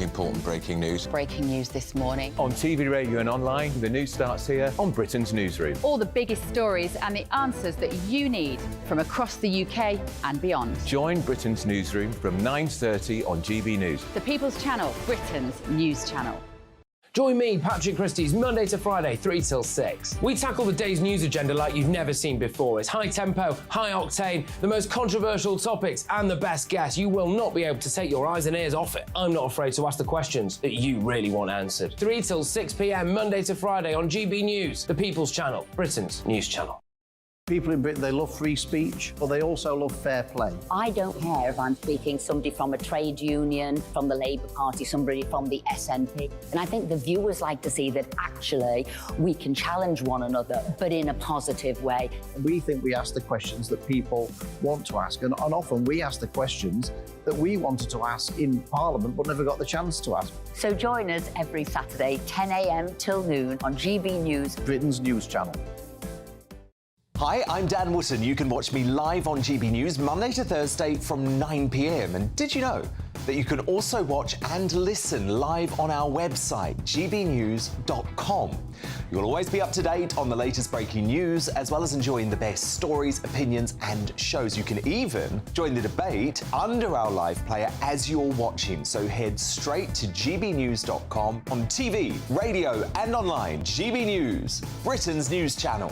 important breaking news. Breaking news this morning. On TV, radio and online, the news starts here on Britain's Newsroom. All the biggest stories and the answers that you need from across the UK and beyond. Join Britain's Newsroom from 9:30 on GB News. The People's Channel, Britain's news channel. Join me, Patrick Christie's, Monday to Friday, 3 till 6. We tackle the day's news agenda like you've never seen before. It's high tempo, high octane, the most controversial topics and the best guests. You will not be able to take your eyes and ears off it. I'm not afraid to ask the questions that you really want answered. 3 till 6 p.m, Monday to Friday on GB News, the People's Channel, Britain's news channel. People in Britain, they love free speech, but they also love fair play. I don't care if I'm speaking somebody from a trade union, from the Labour Party, somebody from the SNP. And I think the viewers like to see that actually we can challenge one another, but in a positive way. We think we ask the questions that people want to ask, and often we ask the questions that we wanted to ask in Parliament but never got the chance to ask. So join us every Saturday, 10 a.m. till noon on GB News, Britain's news channel. Hi, I'm Dan Wootton. You can watch me live on GB News Monday to Thursday from 9 p.m. And did you know that you can also watch and listen live on our website, gbnews.com. You'll always be up to date on the latest breaking news, as well as enjoying the best stories, opinions and shows. You can even join the debate under our live player as you're watching. So head straight to gbnews.com on TV, radio and online. GB News, Britain's news channel.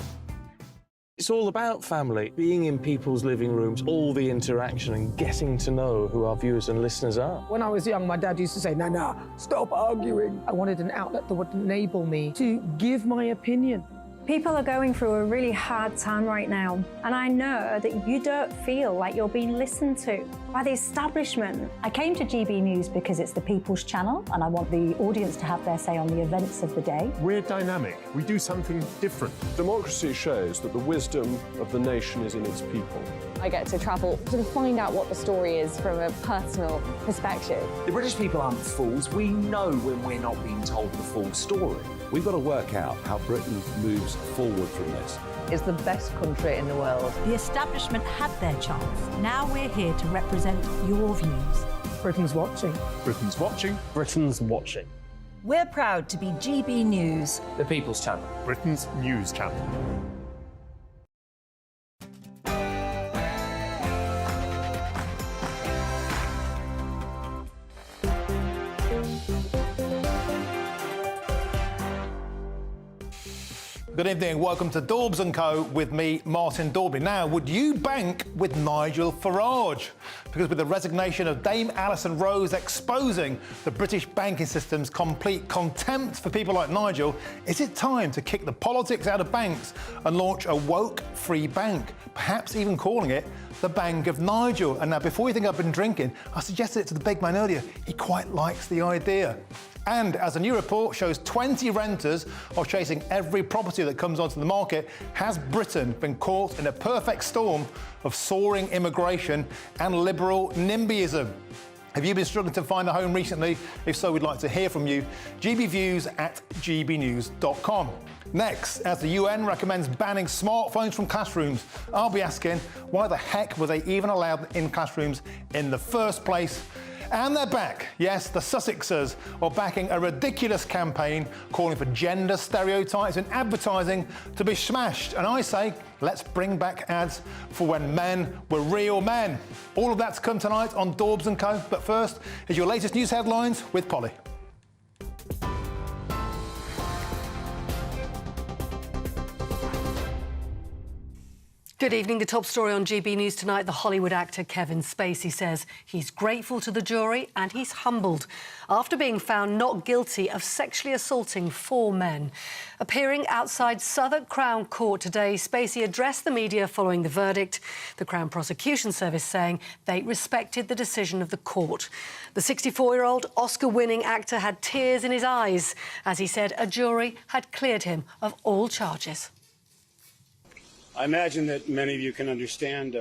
It's all about family, being in people's living rooms, all the interaction and getting to know who our viewers and listeners are. When I was young, my dad used to say, Nana, stop arguing. I wanted an outlet that would enable me to give my opinion. People are going through a really hard time right now, and I know that you don't feel like you're being listened to by the establishment. I came to GB News because it's the People's Channel, and I want the audience to have their say on the events of the day. We're dynamic. We do something different. Democracy shows that the wisdom of the nation is in its people. I get to travel to find out what the story is from a personal perspective. The British people aren't fools. We know when we're not being told the full story. We've got to work out how Britain moves forward from this. It's the best country in the world. The establishment had their chance. Now we're here to represent your views. Britain's watching. Britain's watching. Britain's watching. We're proud to be GB News, the People's Channel, Britain's news channel. Good evening, welcome to Dorbs and Co with me, Martin Dewberry. Now, would you bank with Nigel Farage? Because with the resignation of Dame Alison Rose exposing the British banking system's complete contempt for people like Nigel, is it time to kick the politics out of banks and launch a woke-free bank? Perhaps even calling it the Bank of Nigel. And now, before you think I've been drinking, I suggested it to the big man earlier. He quite likes the idea. And as a new report shows, 20 renters are chasing every property that comes onto the market. Has Britain been caught in a perfect storm of soaring immigration and liberal NIMBYism? Have you been struggling to find a home recently? If so, we'd like to hear from you. gbviews@gbnews.com. Next, as the UN recommends banning smartphones from classrooms, I'll be asking why the heck were they even allowed in classrooms in the first place? And they're back. Yes, the Sussexers are backing a ridiculous campaign calling for gender stereotypes in advertising to be smashed. And I say, let's bring back ads for when men were real men. All of that to come tonight on Dorbs and Co. But first, is your latest news headlines with Polly. Good evening. The top story on GB News tonight, the Hollywood actor Kevin Spacey says he's grateful to the jury and he's humbled after being found not guilty of sexually assaulting 4 men. Appearing outside Southwark Crown Court today, Spacey addressed the media following the verdict, the Crown Prosecution Service saying they respected the decision of the court. The 64-year-old Oscar-winning actor had tears in his eyes as he said a jury had cleared him of all charges. I imagine that many of you can understand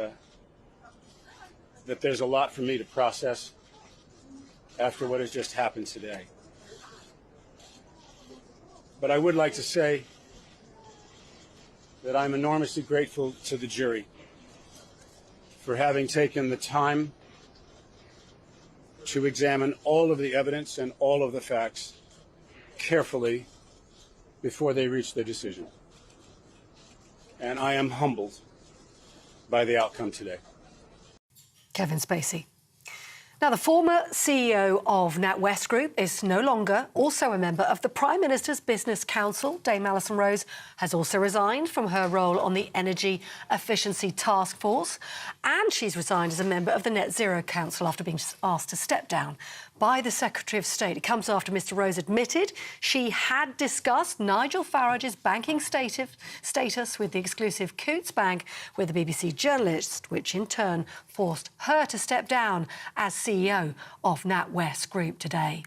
that there's a lot for me to process after what has just happened today. But I would like to say that I'm enormously grateful to the jury for having taken the time to examine all of the evidence and all of the facts carefully before they reach their decision. And I am humbled by the outcome today. Kevin Spacey. Now, the former CEO of NatWest Group is no longer also a member of the Prime Minister's Business Council. Dame Alison Rose has also resigned from her role on the Energy Efficiency Task Force, and she's resigned as a member of the Net Zero Council after being asked to step down by the Secretary of State. It comes after Mr Rose admitted she had discussed Nigel Farage's banking status with the exclusive Coutts Bank with the BBC journalist, which in turn forced her to step down as CEO of NatWest Group today.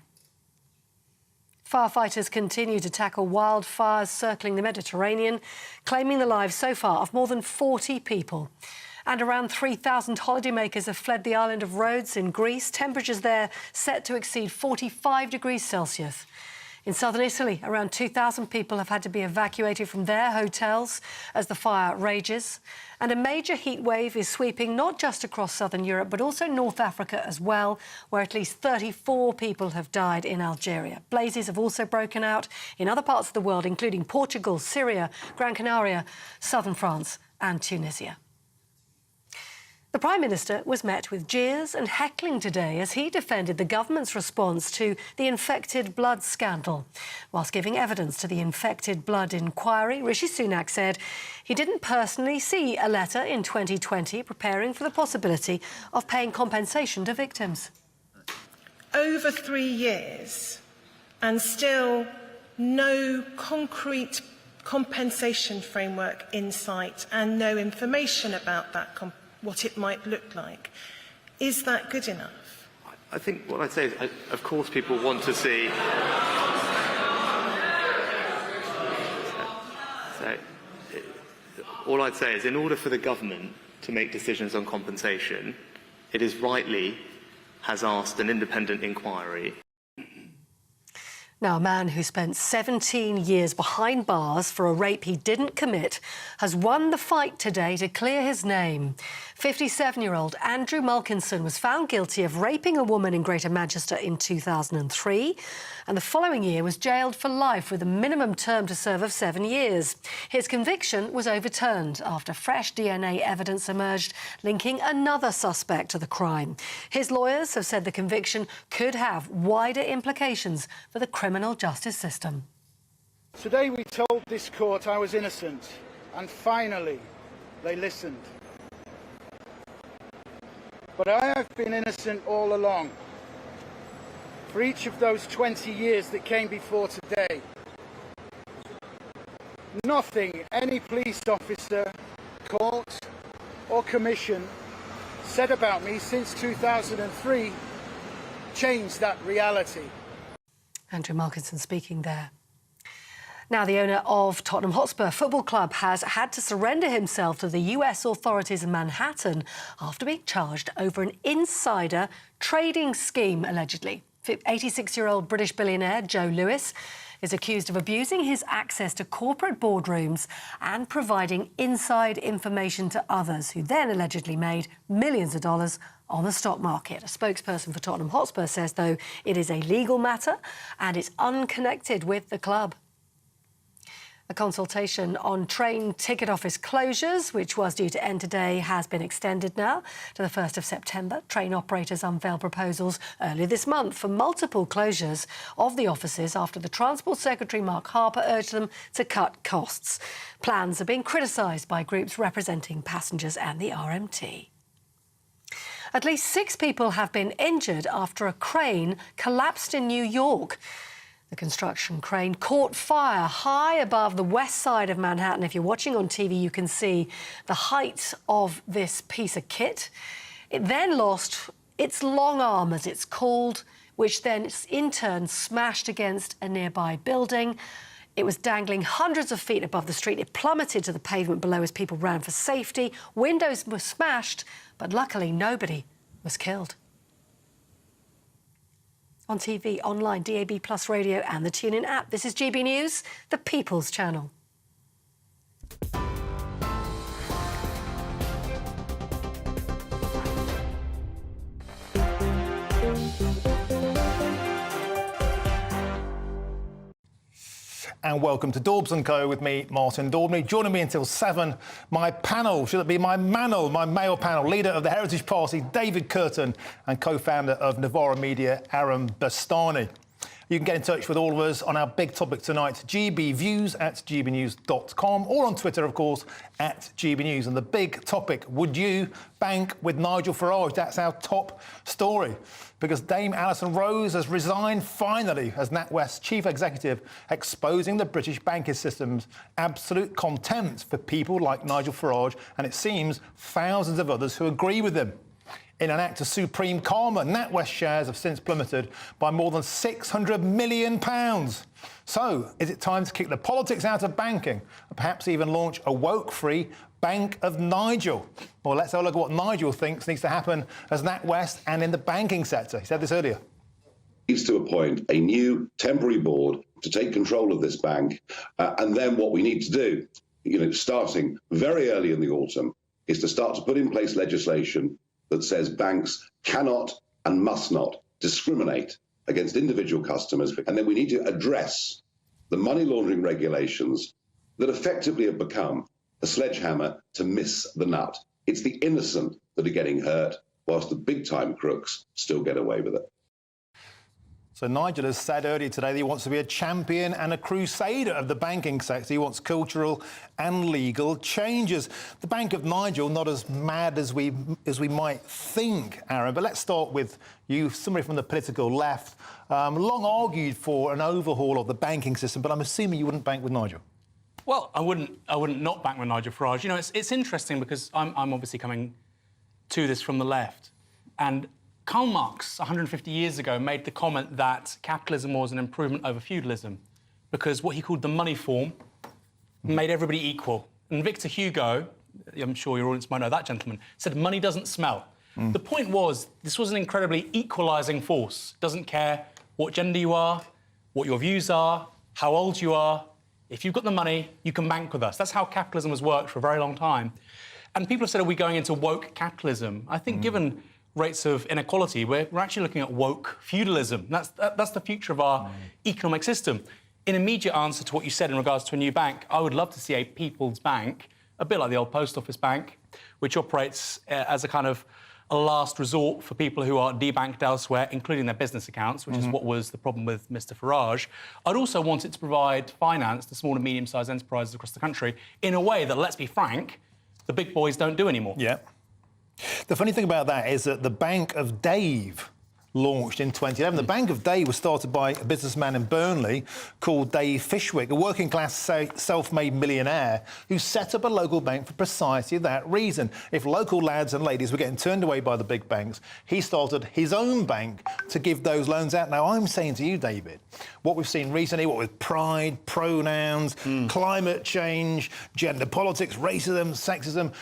Firefighters continue to tackle wildfires circling the Mediterranean, claiming the lives so far of more than 40 people. And around 3,000 holidaymakers have fled the island of Rhodes in Greece. Temperatures there set to exceed 45 degrees Celsius. In southern Italy, around 2,000 people have had to be evacuated from their hotels as the fire rages. And a major heat wave is sweeping not just across southern Europe, but also North Africa as well, where at least 34 people have died in Algeria. Blazes have also broken out in other parts of the world, including Portugal, Syria, Gran Canaria, southern France and Tunisia. The Prime Minister was met with jeers and heckling today as he defended the government's response to the infected blood scandal. Whilst giving evidence to the infected blood inquiry, Rishi Sunak said he didn't personally see a letter in 2020 preparing for the possibility of paying compensation to victims. Over 3 years and still no concrete compensation framework in sight and no information about that what it might look like. Is that good enough? I think what I'd say is, of course, people want to see. All I'd say is, in order for the government to make decisions on compensation, it is rightly has asked an independent inquiry. Now, a man who spent 17 years behind bars for a rape he didn't commit has won the fight today to clear his name. 57-year-old Andrew Mulkinson was found guilty of raping a woman in Greater Manchester in 2003, and the following year was jailed for life with a minimum term to serve of 7 years. His conviction was overturned after fresh DNA evidence emerged linking another suspect to the crime. His lawyers have said the conviction could have wider implications for the criminal justice system. Today we told this court I was innocent, and finally they listened. But I have been innocent all along. For each of those 20 years that came before today, nothing any police officer, court or commission said about me since 2003 changed that reality. Andrew Mulkinson speaking there. Now, the owner of Tottenham Hotspur Football Club has had to surrender himself to the US authorities in Manhattan after being charged over an insider trading scheme, allegedly. 86-year-old British billionaire Joe Lewis is accused of abusing his access to corporate boardrooms and providing inside information to others, who then allegedly made millions of dollars on the stock market. A spokesperson for Tottenham Hotspur says, though, it is a legal matter and it's unconnected with the club. A consultation on train ticket office closures, which was due to end today, has been extended now to the 1st of September. Train operators unveiled proposals earlier this month for multiple closures of the offices after the Transport Secretary Mark Harper urged them to cut costs. Plans are being criticised by groups representing passengers and the RMT. At least 6 people have been injured after a crane collapsed in New York. The construction crane caught fire high above the west side of Manhattan. If you're watching on TV, you can see the height of this piece of kit. It then lost its long arm, as it's called, which then in turn smashed against a nearby building. It was dangling hundreds of feet above the street. It plummeted to the pavement below as people ran for safety. Windows were smashed, but luckily nobody was killed. On TV, online, DAB+ radio and the TuneIn app. This is GB News, the People's Channel. and welcome to Dorbs and Co with me, Martin Daubney. Joining me until 7, my panel, should it be my manel, my male panel, leader of the Heritage Party, David Curtin, and co-founder of Novara Media, Aaron Bastani. You can get in touch with all of us on our big topic tonight, gbviews@gbnews.com, or on Twitter, of course, @gbnews. And the big topic, would you bank with Nigel Farage? That's our top story, because Dame Alison Rose has resigned finally as NatWest's chief executive, exposing the British banking system's absolute contempt for people like Nigel Farage, and it seems thousands of others who agree with him. In an act of supreme karma, NatWest shares have since plummeted by more than £600 million. So, is it time to kick the politics out of banking and perhaps even launch a woke-free Bank of Nigel? Well, let's have a look at what Nigel thinks needs to happen as NatWest and in the banking sector. He said this earlier. Needs to appoint a new temporary board to take control of this bank. And then what we need to do, starting very early in the autumn, is to start to put in place legislation that says banks cannot and must not discriminate against individual customers. And then we need to address the money laundering regulations that effectively have become a sledgehammer to miss the nut. It's the innocent that are getting hurt, whilst the big-time crooks still get away with it. So Nigel has said earlier today that he wants to be a champion and a crusader of the banking sector. He wants cultural and legal changes. The Bank of Nigel, not as mad as we might think, Aaron, but let's start with you, somebody from the political left. Long argued for an overhaul of the banking system, but I'm assuming you wouldn't bank with Nigel. Well, I wouldn't not bank with Nigel Farage. It's interesting because I'm obviously coming to this from the left, and Karl Marx, 150 years ago, made the comment that capitalism was an improvement over feudalism because what he called the money form made everybody equal. And Victor Hugo, I'm sure your audience might know that gentleman, said money doesn't smell. The point was, this was an incredibly equalising force. Doesn't care what gender you are, what your views are, how old you are. If you've got the money, you can bank with us. That's how capitalism has worked for a very long time. And people have said, are we going into woke capitalism? I think given rates of inequality, we're actually looking at woke feudalism. That's the future of our economic system. In immediate answer to what you said in regards to a new bank, I would love to see a people's bank, a bit like the old post office bank, which operates as a kind of a last resort for people who are debanked elsewhere, including their business accounts, which is what was the problem with Mr. Farage. I'd also want it to provide finance to small and medium-sized enterprises across the country in a way that, let's be frank, the big boys don't do anymore. Yeah. The funny thing about that is that the Bank of Dave launched in 2011. The Bank of Dave was started by a businessman in Burnley called Dave Fishwick, a working-class self-made millionaire who set up a local bank for precisely that reason. If local lads and ladies were getting turned away by the big banks, he started his own bank to give those loans out. Now, I'm saying to you, David, what we've seen recently, what with pride, pronouns, climate change, gender politics, racism, sexism,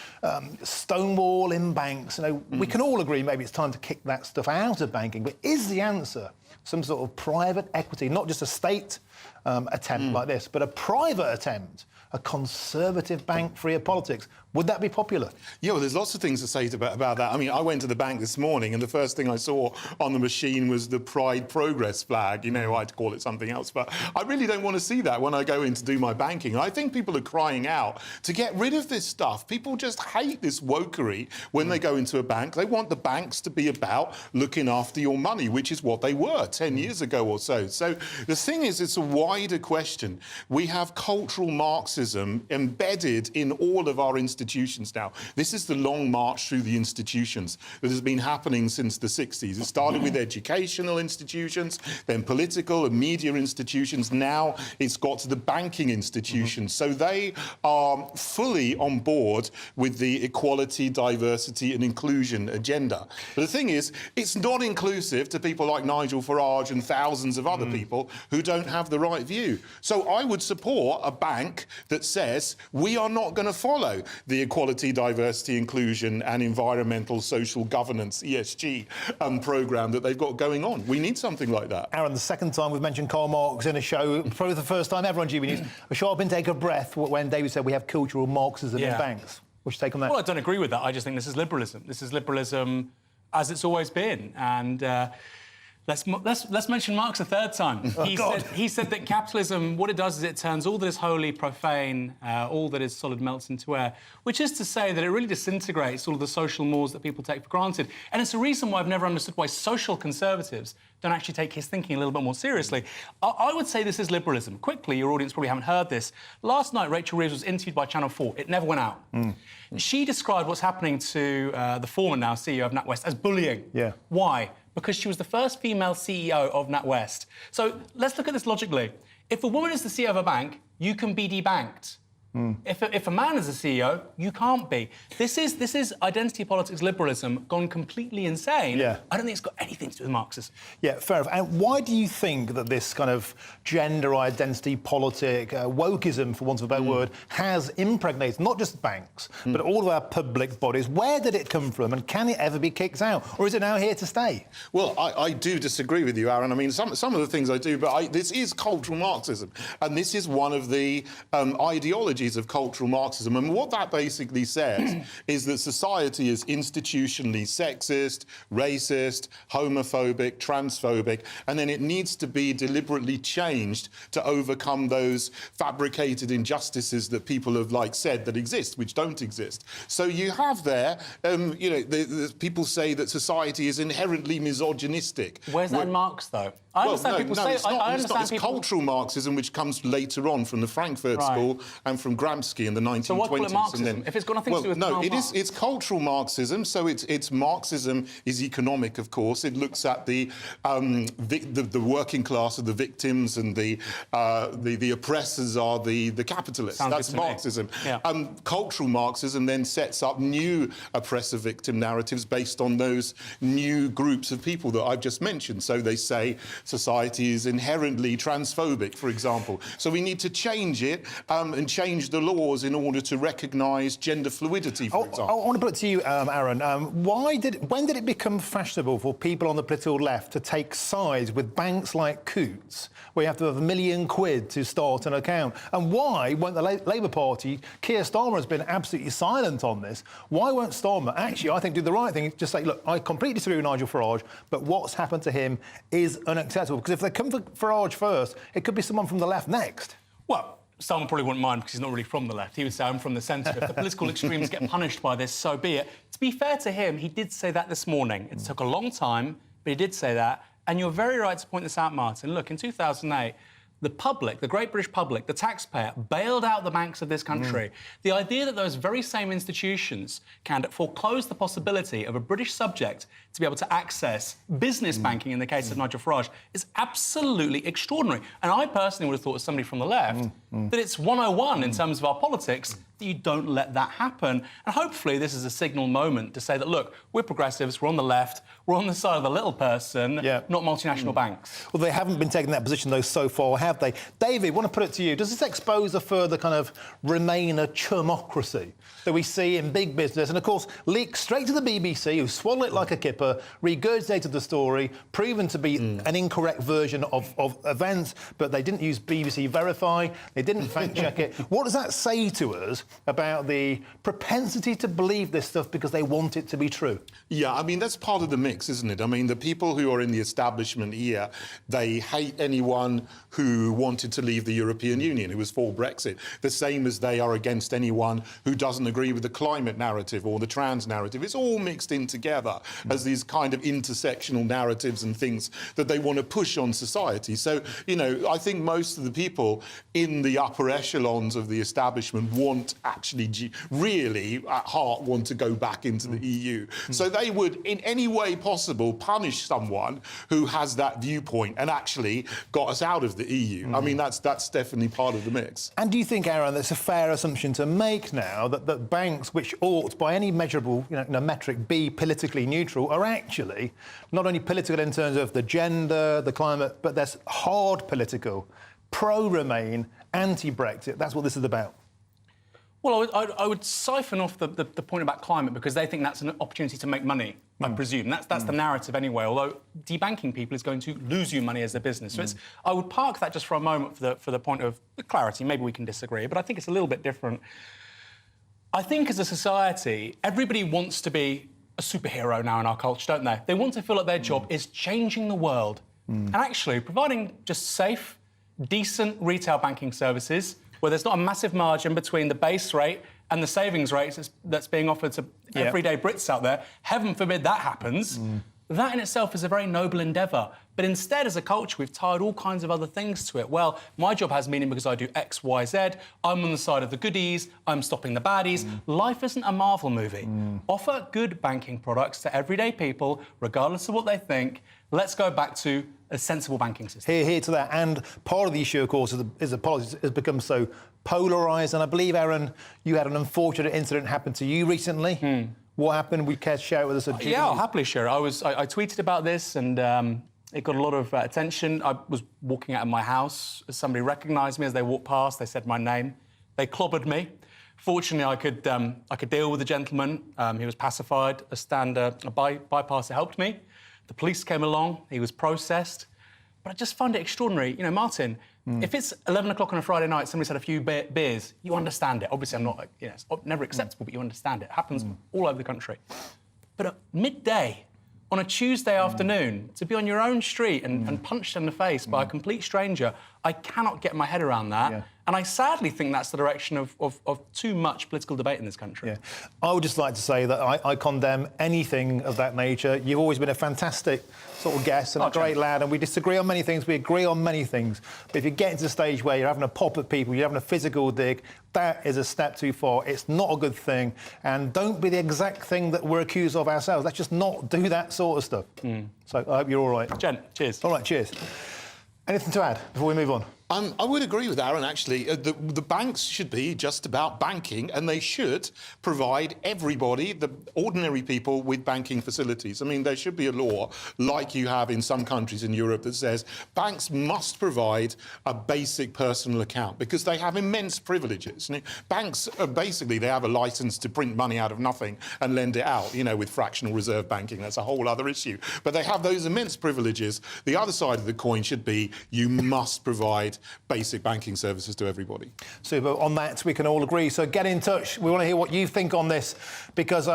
Stonewall in banks, we can all agree maybe it's time to kick that stuff out of banking. But is the answer some sort of private equity, not just a state attempt like this, but a private attempt, a conservative bank free of politics? Would that be popular? Yeah, well, there's lots of things to say about that. I mean, I went to the bank this morning and the first thing I saw on the machine was the Pride Progress flag. I'd call it something else, but I really don't want to see that when I go in to do my banking. And I think people are crying out to get rid of this stuff. People just hate this wokery when they go into a bank. They want the banks to be about looking after your money, which is what they were 10 years ago or so. So the thing is, it's a wider question. We have cultural Marxism embedded in all of our institutions now. This is the long march through the institutions that has been happening since the 60s. It started with educational institutions, then political and media institutions. Now it's got to the banking institutions. So they are fully on board with the equality, diversity and inclusion agenda. But the thing is, it's not inclusive to people like Nigel Farage and thousands of other people who don't have the right view. So I would support a bank that says we are not going to follow the equality, diversity, inclusion and environmental social governance, ESG, programme that they've got going on. We need something like that. Aaron, the second time we've mentioned Karl Marx in a show, probably the first time ever on GBNews, a sharp intake of breath when David said we have cultural Marxism in banks. What's your take on that? Well, I don't agree with that. I just think this is liberalism. This is liberalism as it's always been. And Let's mention Marx a third time. He said that capitalism, what it does is it turns all that is holy profane, all that is solid melts into air, which is to say that it really disintegrates all of the social mores that people take for granted. And it's a reason why I've never understood why social conservatives don't actually take his thinking a little bit more seriously. I would say this is liberalism. Quickly, your audience probably haven't heard this. Last night, Rachel Reeves was interviewed by Channel 4. It never went out. She described what's happening to the former now CEO of NatWest as bullying. Yeah. Why? Because she was the first female CEO of NatWest. So let's look at this logically. If a woman is the CEO of a bank, you can be debanked. If a man is a CEO, you can't be. This is identity politics liberalism gone completely insane. Yeah. I don't think it's got anything to do with Marxism. Yeah, fair enough. And why do you think that this kind of gender identity politic, wokeism, for want of a better word, has impregnated not just banks, but all of our public bodies? Where did it come from, and can it ever be kicked out? Or is it now here to stay? Well, I do disagree with you, Aaron. I mean, some of the things I do, but this is cultural Marxism, and this is one of the ideologies of cultural Marxism. And what that basically says is that society is institutionally sexist, racist, homophobic, transphobic, and then it needs to be deliberately changed to overcome those fabricated injustices that people have said that exist, which don't exist. So you have there, people say that society is inherently misogynistic. Where's that in Marx, though? I understand people say... It's cultural Marxism, which comes later on from the Frankfurt School and from Gramsci in the 1920s. So why call it Marxism, if it's got nothing to do with Karl Marx? It's cultural Marxism, so it's Marxism is economic, of course. It looks at the working class of the victims, and the oppressors are the capitalists. That's Marxism. Yeah. Cultural Marxism then sets up new oppressor victim narratives based on those new groups of people that I've just mentioned. So they say society is inherently transphobic, for example. So we need to change it and change the laws in order to recognise gender fluidity, for example. I want to put it to you, Aaron. When did it become fashionable for people on the political left to take sides with banks like Coutts, where you have to have £1 million to start an account? And why won't the Labour Party, Keir Starmer has been absolutely silent on this, why won't Starmer actually, I think, do the right thing, just say, look, I completely disagree with Nigel Farage, but what's happened to him is unacceptable? Because if they come for Farage first, it could be someone from the left next. Well, someone probably wouldn't mind because he's not really from the left. He would say, I'm from the centre. If the political extremes get punished by this, so be it. To be fair to him, he did say that this morning. It took a long time, but he did say that. And you're very right to point this out, Martin. Look, in 2008, the public, the great British public, the taxpayer, bailed out the banks of this country. The idea that those very same institutions can foreclose the possibility of a British subject to be able to access business banking, in the case of Nigel Farage, is absolutely extraordinary. And I personally would have thought, as somebody from the left, that it's 101 in terms of our politics that you don't let that happen. And hopefully this is a signal moment to say that, look, we're progressives, we're on the left, we're on the side of the little person, not multinational banks. Well, they haven't been taking that position, though, so far, have they? David, I want to put it to you. Does this expose a further kind of Remainer chumocracy that we see in big business? And, of course, leaked straight to the BBC, who swallowed it like a kipper, regurgitated the story, proven to be an incorrect version of events, but they didn't use BBC Verify, they didn't fact-check it. What does that say to us about the propensity to believe this stuff because they want it to be true? Yeah, I mean, that's part of the mix, isn't it? I mean, the people who are in the establishment here, they hate anyone who wanted to leave the European Union, who was for Brexit, the same as they are against anyone who doesn't agree with the climate narrative or the trans narrative. It's all mixed in together as these kind of intersectional narratives and things that they want to push on society. So, you know, I think most of the people in the upper echelons of the establishment want actually really at heart want to go back into the EU. So they would in any way possible punish someone who has that viewpoint and actually got us out of the EU. I mean, that's definitely part of the mix. And do you think, Aaron, that's a fair assumption to make now that banks, which ought by any measurable metric be politically neutral, are actually not only political in terms of the gender, the climate, but they're hard political, pro-Remain, anti-Brexit? That's what this is about. Well, I would siphon off the point about climate because they think that's an opportunity to make money, I presume. That's the narrative anyway, although debanking people is going to lose you money as a business. So I would park that just for a moment for the point of clarity. Maybe we can disagree, but I think it's a little bit different. I think as a society, everybody wants to be a superhero now in our culture, don't they? They want to feel like their job is changing the world. And actually, providing just safe, decent retail banking services where there's not a massive margin between the base rate and the savings rates that's being offered to everyday Brits out there, heaven forbid that happens, that in itself is a very noble endeavour. But instead, as a culture, we've tied all kinds of other things to it. Well, my job has meaning because I do X, Y, Z. I'm on the side of the goodies. I'm stopping the baddies. Life isn't a Marvel movie. Offer good banking products to everyday people, regardless of what they think. Let's go back to a sensible banking system. Here to that. And part of the issue, of course, is that politics has become so polarised. And I believe, Aaron, you had an unfortunate incident happen to you recently. What happened? Would you care to share it with us? Yeah, I'll happily share it. I tweeted about this and it got a lot of attention. I was walking out of my house. Somebody recognised me as they walked past. They said my name. They clobbered me. Fortunately, I could deal with the gentleman. He was pacified. A bypasser helped me. The police came along. He was processed. But I just find it extraordinary. You know, Martin, if it's 11 o'clock on a Friday night, somebody's had a few beers, you understand it. Obviously, I'm not, you know, it's never acceptable, but you understand it. It happens all over the country. But at midday, on a Tuesday afternoon, to be on your own street and punched in the face by a complete stranger, I cannot get my head around that. And I sadly think that's the direction of too much political debate in this country. I would just like to say that I condemn anything of that nature. You've always been a fantastic sort of guest and a great lad, and we disagree on many things, we agree on many things. But if you get into the stage where you're having a pop at people, you're having a physical dig, that is a step too far. It's not a good thing. And don't be the exact thing that we're accused of ourselves. Let's just not do that sort of stuff. So I hope you're all right. Jen, cheers. All right, cheers. Anything to add before we move on? I would agree with Aaron, actually. The banks should be just about banking, and they should provide everybody, the ordinary people, with banking facilities. I mean, there should be a law, like you have in some countries in Europe, that says banks must provide a basic personal account because they have immense privileges. You know, banks, basically, they have a licence to print money out of nothing and lend it out, you know, with fractional reserve banking. That's a whole other issue. But they have those immense privileges. The other side of the coin should be you must provide basic banking services to everybody. Super. On that, we can all agree. So get in touch. We want to hear what you think on this because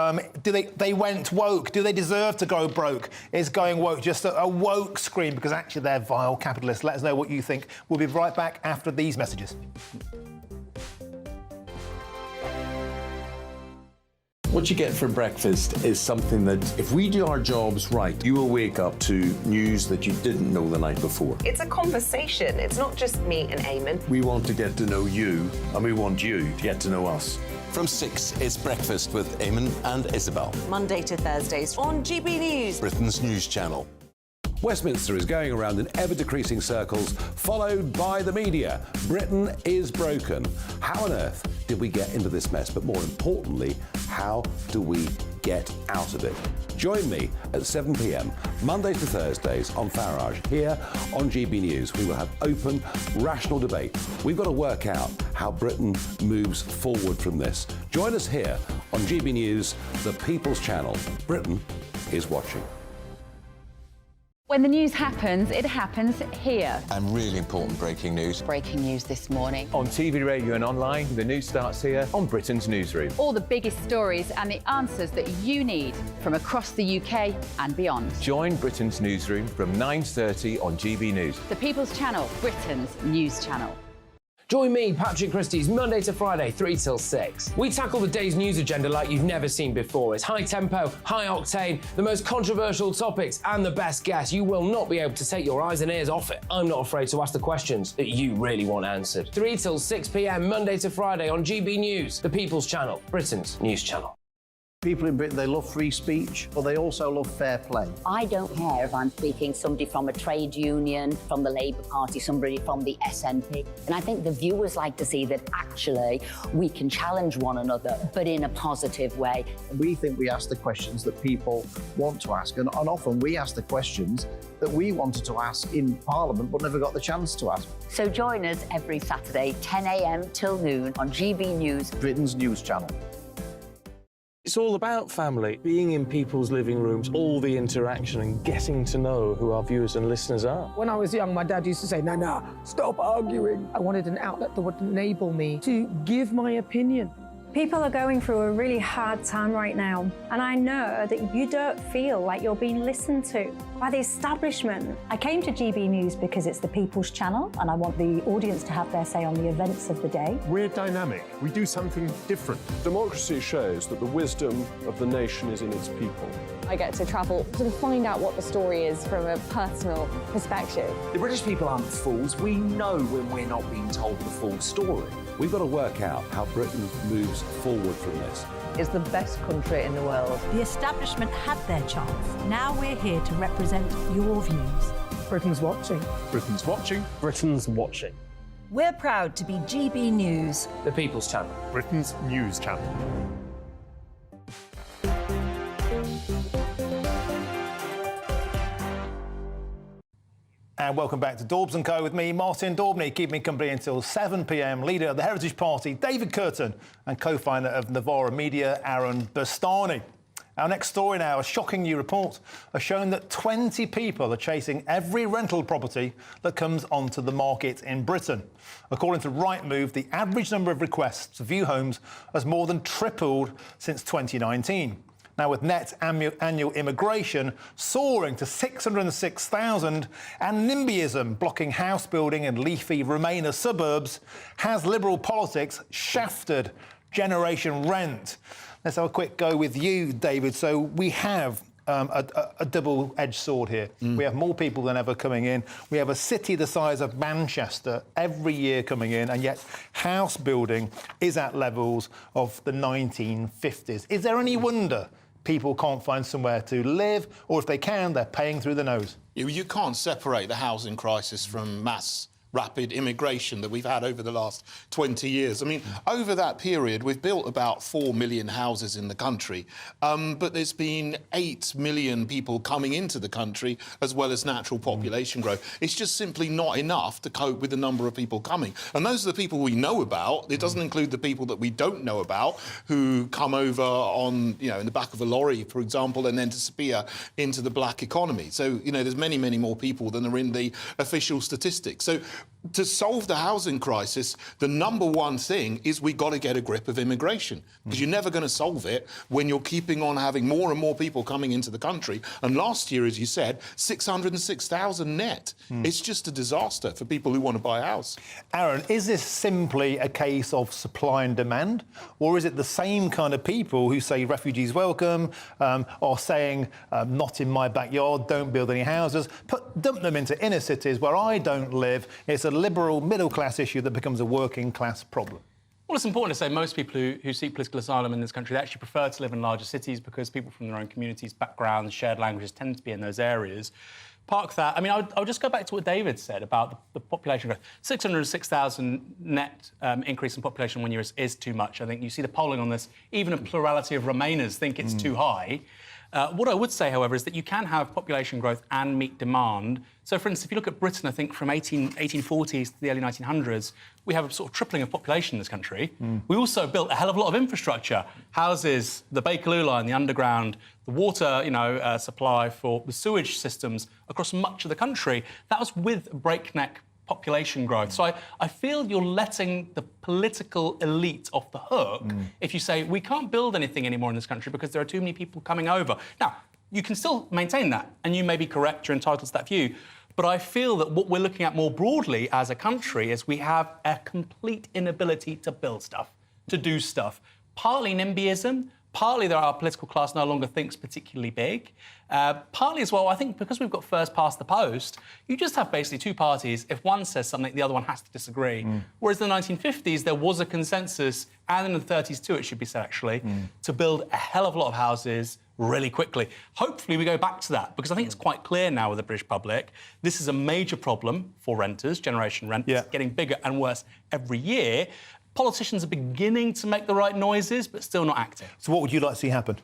they went woke. Do they deserve to go broke? Is going woke just a woke scream because actually they're vile capitalists? Let us know what you think. We'll be right back after these messages. What you get for breakfast is something that, if we do our jobs right, you will wake up to news that you didn't know the night before. It's a conversation. It's not just me and Eamon. We want to get to know you, and we want you to get to know us. From 6, it's Breakfast with Eamon and Isabel. Monday to Thursdays on GB News, Britain's news channel. Westminster is going around in ever-decreasing circles, followed by the media. Britain is broken. How on earth did we get into this mess? But more importantly, how do we get out of it? Join me at 7 p.m, Mondays to Thursdays on Farage, here on GB News. We will have open, rational debate. We've got to work out how Britain moves forward from this. Join us here on GB News, the People's Channel. Britain is watching. When the news happens, it happens here. And really important breaking news. Breaking news this morning. On TV, radio and online, the news starts here on Britain's Newsroom. All the biggest stories and the answers that you need from across the UK and beyond. Join Britain's Newsroom from 9:30 on GB News. The People's Channel, Britain's news channel. Join me, Patrick Christie's, Monday to Friday, 3 till 6. We tackle the day's news agenda like you've never seen before. It's high tempo, high octane, the most controversial topics and the best guests. You will not be able to take your eyes and ears off it. I'm not afraid to ask the questions that you really want answered. 3 till 6 p.m, Monday to Friday on GB News, the People's Channel, Britain's news channel. People in Britain, they love free speech, but they also love fair play. I don't care if I'm speaking somebody from a trade union, from the Labour Party, somebody from the SNP. And I think the viewers like to see that actually we can challenge one another, but in a positive way. We think we ask the questions that people want to ask, and often we ask the questions that we wanted to ask in Parliament but never got the chance to ask. So join us every Saturday, 10 a.m. till noon on GB News, Britain's news channel. It's all about family, being in people's living rooms, all the interaction and getting to know who our viewers and listeners are. When I was young, my dad used to say, Nana, stop arguing. I wanted an outlet that would enable me to give my opinion. People are going through a really hard time right now, and I know that you don't feel like you're being listened to by the establishment. I came to GB News because it's the People's Channel, and I want the audience to have their say on the events of the day. We're dynamic. We do something different. Democracy shows that the wisdom of the nation is in its people. I get to travel to find out what the story is from a personal perspective. The British people aren't fools. We know when we're not being told the full story. We've got to work out how Britain moves forward from this. It's the best country in the world. The establishment had their chance. Now we're here to represent your views. Britain's watching. Britain's watching. Britain's watching. We're proud to be GB News. The People's Channel. Britain's news channel. And welcome back to Dorbs and Co with me, Martin Daubney, keeping me company until 7 p.m. Leader of the Heritage Party, David Curtin, and co-founder of Novara Media, Aaron Bastani. Our next story now, a shocking new report has shown that 20 people are chasing every rental property that comes onto the market in Britain. According to Rightmove, the average number of requests to view homes has more than tripled since 2019. Now, with net annual immigration soaring to 606,000 and NIMBYism blocking house building in leafy Remainer suburbs, has Liberal politics shafted generation rent? Let's have a quick go with you, David. So we have a double-edged sword here. We have more people than ever coming in. We have a city the size of Manchester every year coming in, and yet house building is at levels of the 1950s. Is there any wonder people can't find somewhere to live, or if they can, they're paying through the nose? You can't separate the housing crisis from mass rapid immigration that we've had over the last 20 years. I mean, over that period, we've built about 4 million houses in the country, but there's been 8 million people coming into the country, as well as natural population growth. It's just simply not enough to cope with the number of people coming. And those are the people we know about. It doesn't include the people that we don't know about, who come over on, in the back of a lorry, for example, and then disappear into the black economy. So, there's many, many more people than are in the official statistics. So, to solve the housing crisis, the number one thing is we got to get a grip of immigration, because you're never going to solve it when you're keeping on having more and more people coming into the country. And last year, as you said, 606,000 net. It's just a disaster for people who want to buy a house. Aaron, is this simply a case of supply and demand, or is it the same kind of people who say refugees welcome, or saying not in my backyard, don't build any houses, dump them into inner cities where I don't live? It's a liberal middle-class issue that becomes a working-class problem. Well, it's important to say most people who seek political asylum in this country, they actually prefer to live in larger cities because people from their own communities, backgrounds, shared languages tend to be in those areas. Park that. I mean, I'll just go back to what David said about the population growth. 606,000 net increase in population in 1 year is too much. I think you see the polling on this. Even a plurality of Remainers think it's too high. What I would say, however, is that you can have population growth and meet demand. So, for instance, if you look at Britain, I think from 1840s to the early 1900s, we have a sort of tripling of population in this country. We also built a hell of a lot of infrastructure. Houses, the Bakerloo line, the underground, the water, supply for the sewage systems across much of the country. That was with breakneck population growth. So I feel you're letting the political elite off the hook if you say, we can't build anything anymore in this country because there are too many people coming over. Now, you can still maintain that, and you may be correct, you're entitled to that view, but I feel that what we're looking at more broadly as a country is we have a complete inability to build stuff, to do stuff. Partly NIMBYism, partly that our political class no longer thinks particularly big. Partly as well, I think because we've got first past the post, you just have basically two parties. If one says something, the other one has to disagree. Whereas in the 1950s, there was a consensus, and in the 30s too, it should be said actually, to build a hell of a lot of houses really quickly. Hopefully we go back to that, because I think it's quite clear now with the British public, this is a major problem for renters, generation rent, getting bigger and worse every year. Politicians are beginning to make the right noises, but still not acting. So what would you like to see happen?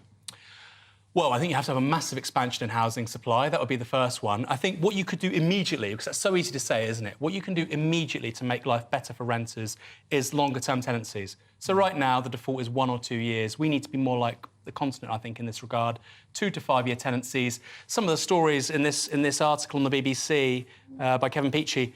Well, I think you have to have a massive expansion in housing supply. That would be the first one. I think what you could do immediately, because that's so easy to say, isn't it? What you can do immediately to make life better for renters is longer-term tenancies. So right now, the default is 1 or 2 years. We need to be more like the continent, I think, in this regard. 2 to 5 year tenancies. Some of the stories in this article on the BBC by Kevin Peachey,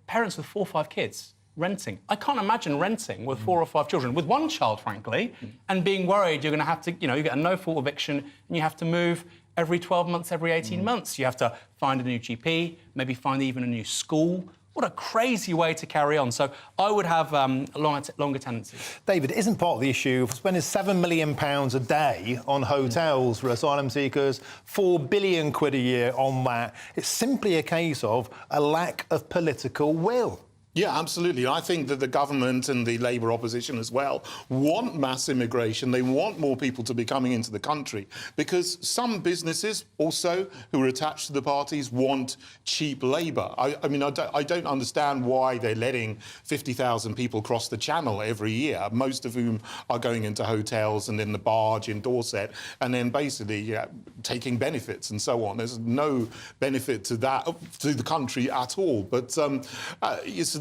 parents with 4 or 5 kids. renting. I can't imagine renting with 4 or 5 children, with 1 child, frankly, and being worried you're going to have to, you get a no-fault eviction and you have to move every 12 months, every 18 months. You have to find a new GP, maybe find even a new school. What a crazy way to carry on. So I would have longer tenancies. David, isn't part of the issue spending £7 million a day on hotels for asylum seekers, £4 billion a year on that? It's simply a case of a lack of political will. Yeah, absolutely. I think that the government and the Labour opposition as well want mass immigration. They want more people to be coming into the country because some businesses also who are attached to the parties want cheap labour. I mean, I don't understand why they're letting 50,000 people cross the channel every year, most of whom are going into hotels and in the barge in Dorset and then basically taking benefits and so on. There's no benefit to that, to the country at all. But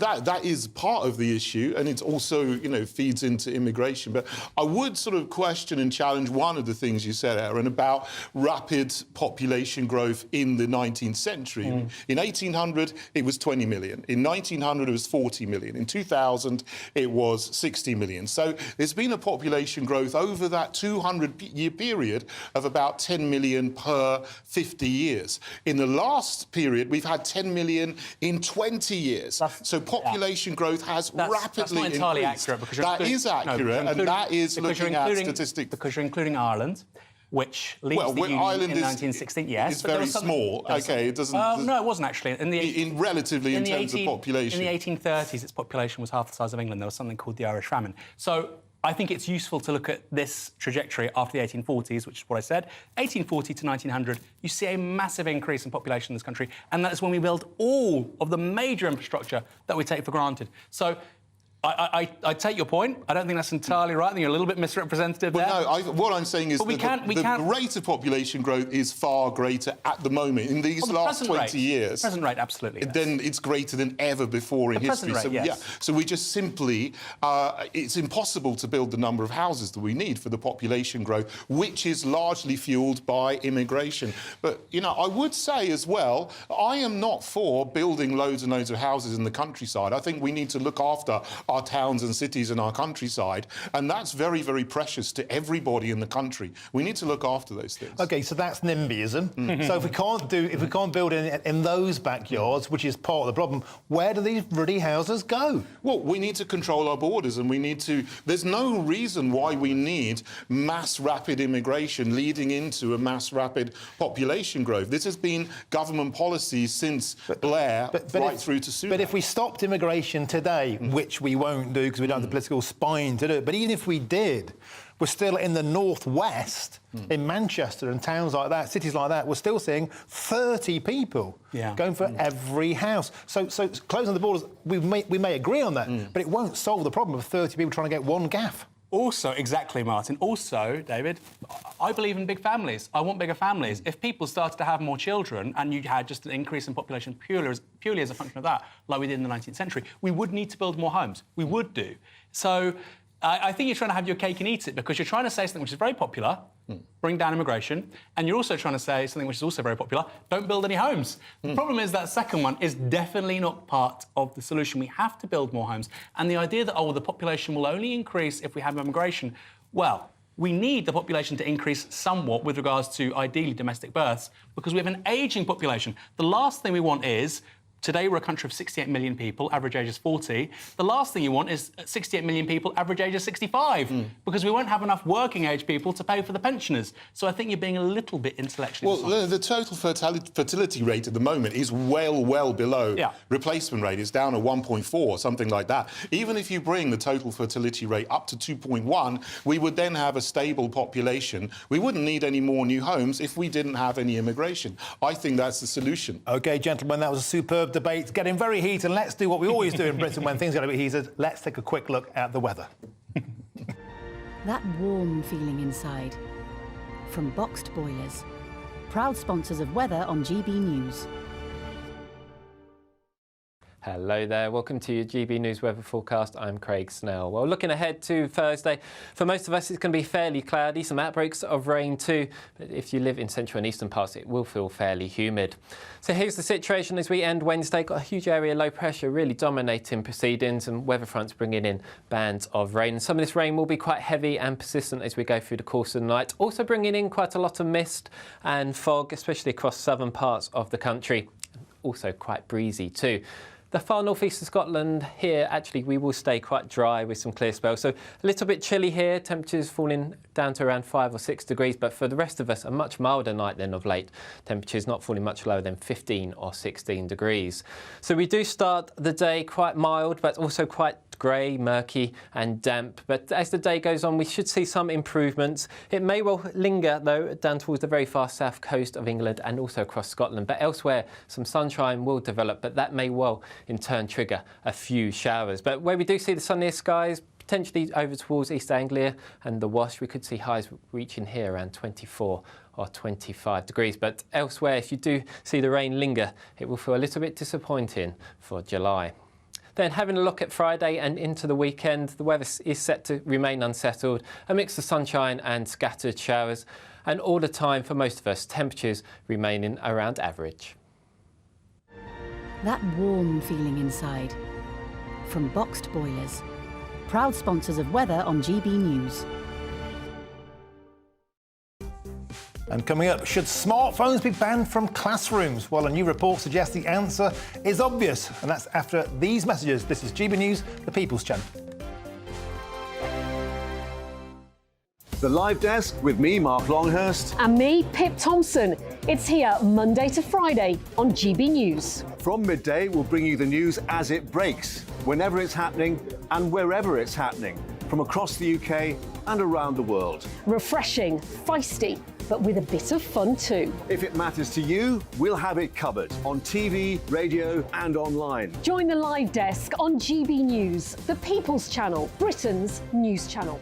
that is part of the issue, and it also, feeds into immigration. But I would sort of question and challenge one of the things you said, Aaron, about rapid population growth in the 19th century. In 1800, it was 20 million. In 1900, it was 40 million. In 2000, it was 60 million. So there's been a population growth over that 200-year period of about 10 million per 50 years. In the last period, we've had 10 million in 20 years. So population growth has rapidly That's not entirely increased. accurate because that is accurate, and that is looking at statistics. Because you're including Ireland, which leaves the Union Ireland in 1916. Yes, it's very small. Okay, it doesn't. No, it wasn't actually. In terms of population. In the 1830s, its population was half the size of England. There was something called the Irish famine. So I think it's useful to look at this trajectory after the 1840s, which is what I said. 1840 to 1900, you see a massive increase in population in this country, and that is when we build all of the major infrastructure that we take for granted. So I take your point. I don't think that's entirely right. I think you're a little bit misrepresentative there. No, what I'm saying is that the rate of population growth is far greater at the moment. In these last 20 years... The present rate, absolutely. Yes. Then it's greater than ever before in history. Rate, so, yes. So we just simply... it's impossible to build the number of houses that we need for the population growth, which is largely fuelled by immigration. But, I would say as well, I am not for building loads and loads of houses in the countryside. I think we need to look after our towns and cities and our countryside, and that's very, very precious to everybody in the country. We need to look after those things. OK, so that's NIMBYism. So if we can't build in those backyards, which is part of the problem, where do these ruddy houses go? Well, we need to control our borders, and we need to... There's no reason why we need mass rapid immigration leading into a mass rapid population growth. This has been government policy since Blair right through to Sunak. But if we stopped immigration today, which we won't do because we don't have the political spine to do it, but even if we did, we're still in the northwest, in Manchester and towns like that, cities like that, we're still seeing 30 people going for every house. So closing the borders, we may agree on that, but it won't solve the problem of 30 people trying to get one gaff. Also, exactly, Martin. Also, David, I believe in big families. I want bigger families. If people started to have more children and you had just an increase in population purely as a function of that, like we did in the 19th century, we would need to build more homes. We would do. So I think you're trying to have your cake and eat it because you're trying to say something which is very popular, bring down immigration, and you're also trying to say something which is also very popular, don't build any homes. The problem is that second one is definitely not part of the solution. We have to build more homes. And the idea that, the population will only increase if we have immigration, well, we need the population to increase somewhat with regards to, ideally, domestic births, because we have an ageing population. The last thing we want is... Today, we're a country of 68 million people, average age is 40. The last thing you want is 68 million people, average age is 65, because we won't have enough working-age people to pay for the pensioners. So I think you're being a little bit intellectually dishonest. Well, the total fertility rate at the moment is well below replacement rate. It's down at 1.4, something like that. Even if you bring the total fertility rate up to 2.1, we would then have a stable population. We wouldn't need any more new homes if we didn't have any immigration. I think that's the solution. OK, gentlemen, that was a superb debate. It's getting very heated, and let's do what we always do in Britain when things get a bit heated. Let's take a quick look at the weather. That warm feeling inside. From Boxed Boilers, proud sponsors of weather on GB News. Hello there, welcome to your GB News weather forecast. I'm Craig Snell. Well, looking ahead to Thursday, for most of us it's going to be fairly cloudy, some outbreaks of rain too, but if you live in central and eastern parts it will feel fairly humid. So here's the situation as we end Wednesday. Got a huge area of low pressure really dominating proceedings and weather fronts bringing in bands of rain. Some of this rain will be quite heavy and persistent as we go through the course of the night, also bringing in quite a lot of mist and fog, especially across southern parts of the country. Also quite breezy too. The far northeast of Scotland here, actually, we will stay quite dry with some clear spells. So a little bit chilly here, temperatures falling down to around 5 or 6 degrees. But for the rest of us, a much milder night than of late. Temperatures not falling much lower than 15 or 16 degrees. So we do start the day quite mild, but also quite grey, murky and damp. But as the day goes on, we should see some improvements. It may well linger, though, down towards the very far south coast of England and also across Scotland. But elsewhere, some sunshine will develop, but that may well in turn trigger a few showers. But where we do see the sunnier skies, potentially over towards East Anglia and the Wash, we could see highs reaching here around 24 or 25 degrees. But elsewhere, if you do see the rain linger, it will feel a little bit disappointing for July. Then having a look at Friday and into the weekend, the weather is set to remain unsettled, a mix of sunshine and scattered showers, and all the time for most of us, temperatures remaining around average. That warm feeling inside. From Boxed Boilers, proud sponsors of weather on GB News. And coming up, should smartphones be banned from classrooms? Well, a new report suggests the answer is obvious, and that's after these messages. This is GB News, the People's Channel. The Live Desk with me, Mark Longhurst. And me, Pip Thompson. It's here Monday to Friday on GB News. From midday, we'll bring you the news as it breaks, whenever it's happening and wherever it's happening, from across the UK and around the world. Refreshing, feisty, but with a bit of fun too. If it matters to you, we'll have it covered on TV, radio and online. Join the Live Desk on GB News, the People's Channel, Britain's news channel.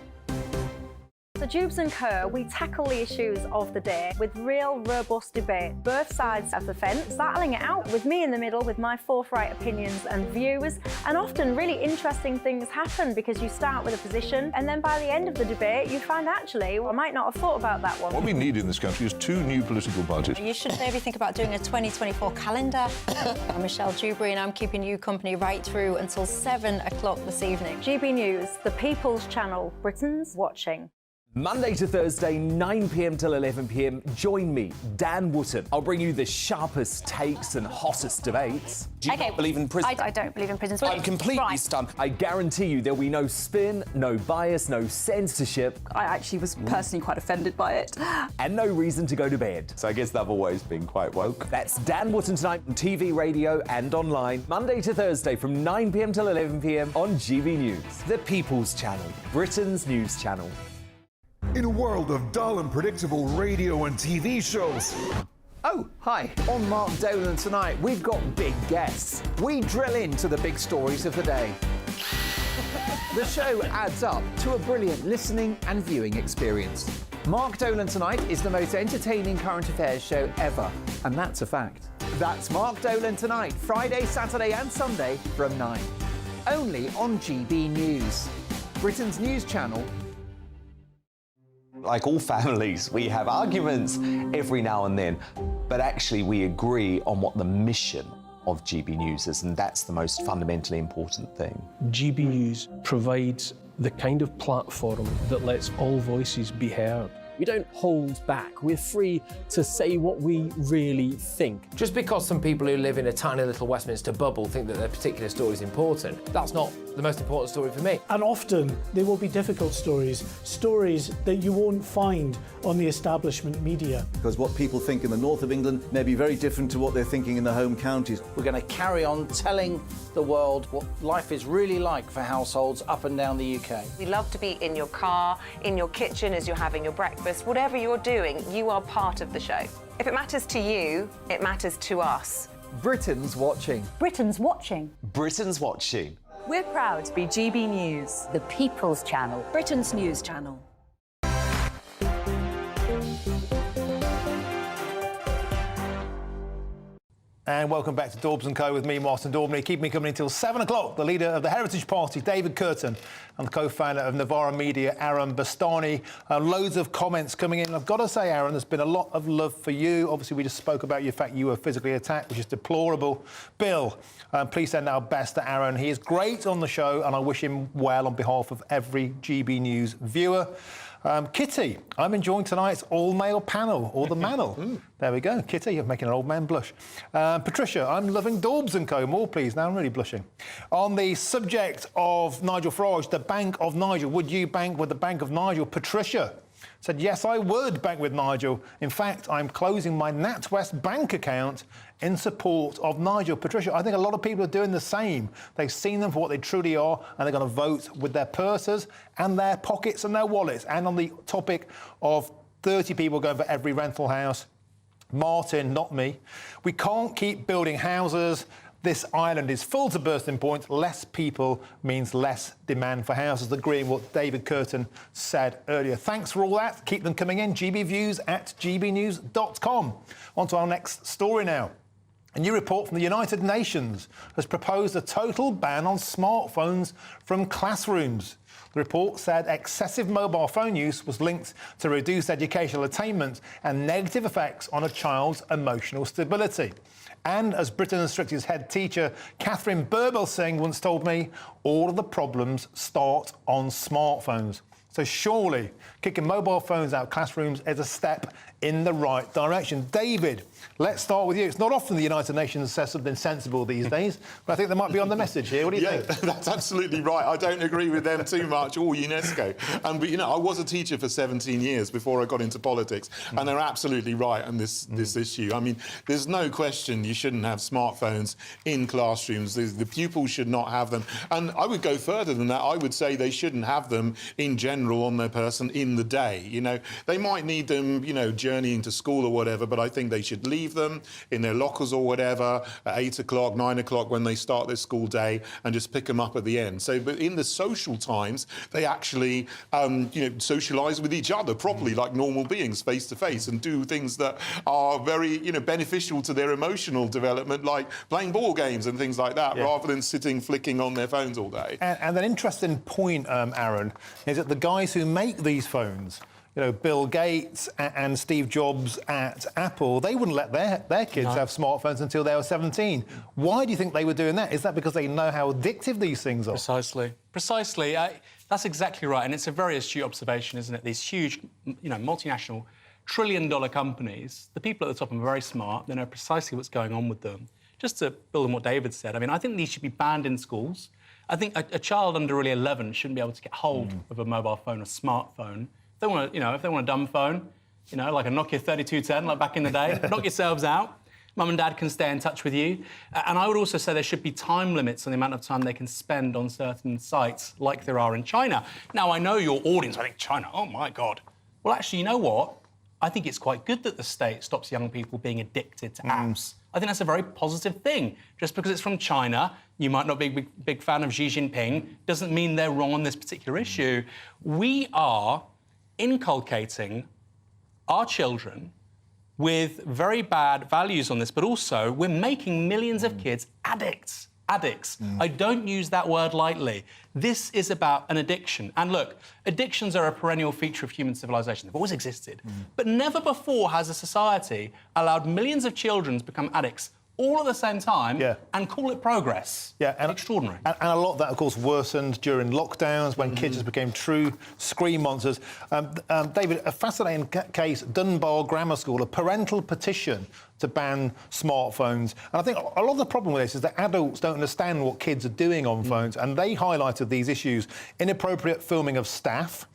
The Dorbs and Co, we tackle the issues of the day with real robust debate, both sides of the fence, battling it out with me in the middle with my forthright opinions and views. And often really interesting things happen because you start with a position and then by the end of the debate you find actually, well, I might not have thought about that one. What we need in this country is 2 new political parties. You should maybe think about doing a 2024 calendar. I'm Michelle Dewberry and I'm keeping you company right through until 7 o'clock this evening. GB News, the People's Channel, Britain's watching. Monday to Thursday, 9 p.m. till 11 p.m. Join me, Dan Wootton. I'll bring you the sharpest takes and hottest debates. Do you not believe in prison? I don't believe in prisons. I'm completely stunned. I guarantee you there'll be no spin, no bias, no censorship. I actually was personally quite offended by it. And no reason to go to bed. So I guess they've always been quite woke. That's Dan Wootton tonight on TV, radio and online. Monday to Thursday from 9 p.m. till 11 p.m. on GB News. The People's Channel, Britain's news channel. In a world of dull and predictable radio and TV shows. Oh, hi. On Mark Dolan tonight, we've got big guests. We drill into the big stories of the day. The show adds up to a brilliant listening and viewing experience. Mark Dolan Tonight is the most entertaining current affairs show ever, and that's a fact. That's Mark Dolan Tonight, Friday, Saturday and Sunday from 9. Only on GB News, Britain's news channel. Like all families, we have arguments every now and then, but actually we agree on what the mission of GB News is, and that's the most fundamentally important thing. GB News provides the kind of platform that lets all voices be heard. We don't hold back. We're free to say what we really think. Just because some people who live in a tiny little Westminster bubble think that their particular story is important, that's not the most important story for me. And often they will be difficult stories, stories that you won't find on the establishment media. Because what people think in the north of England may be very different to what they're thinking in the home counties. We're going to carry on telling the world what life is really like for households up and down the UK. We love to be in your car, in your kitchen as you're having your breakfast. Whatever you're doing, you are part of the show. If it matters to you, it matters to us. Britain's watching. Britain's watching. Britain's watching. We're proud to be GB News, the People's Channel, Britain's news channel. And welcome back to Dorbs and Co with me, Martin Daubney. Keep me company until 7 o'clock. The leader of the Heritage Party, David Curtin, and the co-founder of Novara Media, Aaron Bastani. Loads of comments coming in. I've got to say, Aaron, there's been a lot of love for you. Obviously, we just spoke about the fact you were physically attacked, which is deplorable. Bill, please send our best to Aaron. He is great on the show, and I wish him well on behalf of every GB News viewer. Kitty, I'm enjoying tonight's all-male panel, or the manel. There we go. Kitty, you're making an old man blush. Patricia, I'm loving Dorbs and Co. More, please. Now I'm really blushing. On the subject of Nigel Farage, the Bank of Nigel, would you bank with the Bank of Nigel? Patricia said, yes, I would bank with Nigel. In fact, I'm closing my NatWest bank account in support of Nigel. Patricia, I think a lot of people are doing the same. They've seen them for what they truly are, and they're going to vote with their purses and their pockets and their wallets. And on the topic of 30 people going for every rental house, Martin, not me, we can't keep building houses. This island is full to bursting point. Less people means less demand for houses, agreeing what David Curtin said earlier. Thanks for all that. Keep them coming in. gbviews@gbnews.com. On to our next story now. A new report from the United Nations has proposed a total ban on smartphones from classrooms. The report said excessive mobile phone use was linked to reduced educational attainment and negative effects on a child's emotional stability. And as Britain and Strictly's head teacher, Catherine Birbel-Singh, once told me, all of the problems start on smartphones. So surely kicking mobile phones out of classrooms is a step in the right direction. David, let's start with you. It's not often the United Nations says something sensible these days, but I think they might be on the message here. What do you think? That's absolutely right. I don't agree with them too much, or UNESCO. But, you know, I was a teacher for 17 years before I got into politics, and they're absolutely right on this issue. I mean, there's no question you shouldn't have smartphones in classrooms. The pupils should not have them. And I would go further than that. I would say they shouldn't have them in general on their person in the day. You know, they might need them, you know, journeying to school or whatever, but I think they should leave them in their lockers or whatever at 8 o'clock, 9 o'clock when they start their school day, and just pick them up at the end. So, but in the social times, they actually, you know, socialise with each other properly, like normal beings, face to face, and do things that are very, you know, beneficial to their emotional development, like playing ball games and things like that, rather than sitting flicking on their phones all day. And an interesting point, Aaron, is that the guys who make these phones, you know, Bill Gates and Steve Jobs at Apple, they wouldn't let their kids have smartphones until they were 17. Why do you think they were doing that? Is that because they know how addictive these things are? Precisely. That's exactly right. And it's a very astute observation, isn't it? These huge, you know, multinational, trillion-dollar companies, the people at the top are very smart. They know precisely what's going on with them. Just to build on what David said, I mean, I think these should be banned in schools. I think a child under really 11 shouldn't be able to get hold of a mobile phone, a smartphone. If they want to, you know, if they want a dumb phone, you know, like a Nokia 3210, like back in the day, knock yourselves out. Mum and Dad can stay in touch with you. And I would also say there should be time limits on the amount of time they can spend on certain sites, like there are in China. Now, I know your audience, I think China, oh my God. Well, actually, you know what? I think it's quite good that the state stops young people being addicted to apps. I think that's a very positive thing. Just because it's from China, you might not be a big fan of Xi Jinping, doesn't mean they're wrong on this particular issue. We are inculcating our children with very bad values on this, but also we're making millions of kids addicts. I don't use that word lightly. This is about an addiction. And look, addictions are a perennial feature of human civilization. They've always existed. But never before has a society allowed millions of children to become addicts all at the same time and call it progress. And extraordinary. And a lot of that, of course, worsened during lockdowns when kids just became true screen monsters. David, a fascinating case, Dunbar Grammar School, a parental petition to ban smartphones. And I think a lot of the problem with this is that adults don't understand what kids are doing on phones, and they highlighted these issues: inappropriate filming of staff,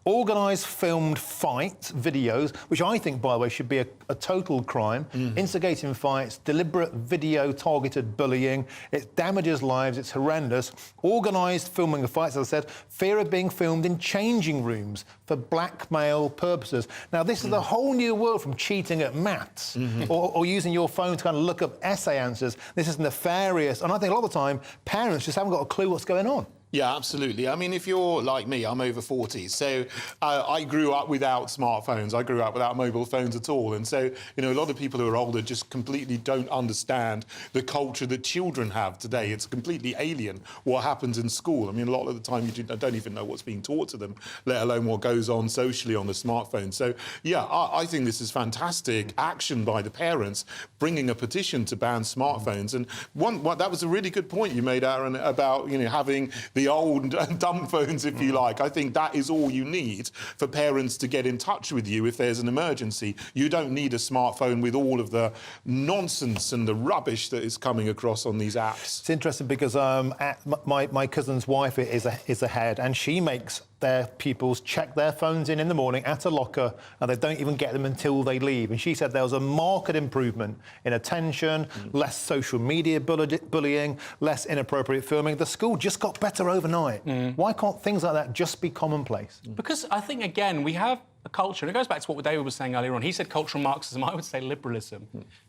organised filmed fight videos, which I think, by the way, should be a total crime, instigating fights, deliberate video-targeted bullying. It damages lives, it's horrendous. Organised filming of fights, as I said, fear of being filmed in changing rooms for blackmail purposes. Now, this is a whole new world from cheating at maths or using your phone to kind of look up essay answers. This is nefarious, and I think a lot of the time, parents just haven't got a clue what's going on. Yeah, absolutely. I mean, if you're like me, I'm over 40, so I grew up without smartphones. I grew up without mobile phones at all. And so, you know, a lot of people who are older just completely don't understand the culture that children have today. It's completely alien what happens in school. I mean, a lot of the time you don't even know what's being taught to them, let alone what goes on socially on the smartphone. So, yeah, I think this is fantastic action by the parents, bringing a petition to ban smartphones. And that was a really good point you made, Aaron, about, you know, having the old dumb phones, if you like. I think that is all you need for parents to get in touch with you if there's an emergency. You don't need a smartphone with all of the nonsense and the rubbish that is coming across on these apps. It's interesting because my cousin's wife is a head, and she makes their pupils check their phones in the morning at a locker, and they don't even get them until they leave. And she said there was a marked improvement in attention, less social media bullying, less inappropriate filming. The school just got better overnight. Why can't things like that just be commonplace? Because I think, again, we have a culture, and it goes back to what David was saying earlier on. He said cultural Marxism, I would say liberalism.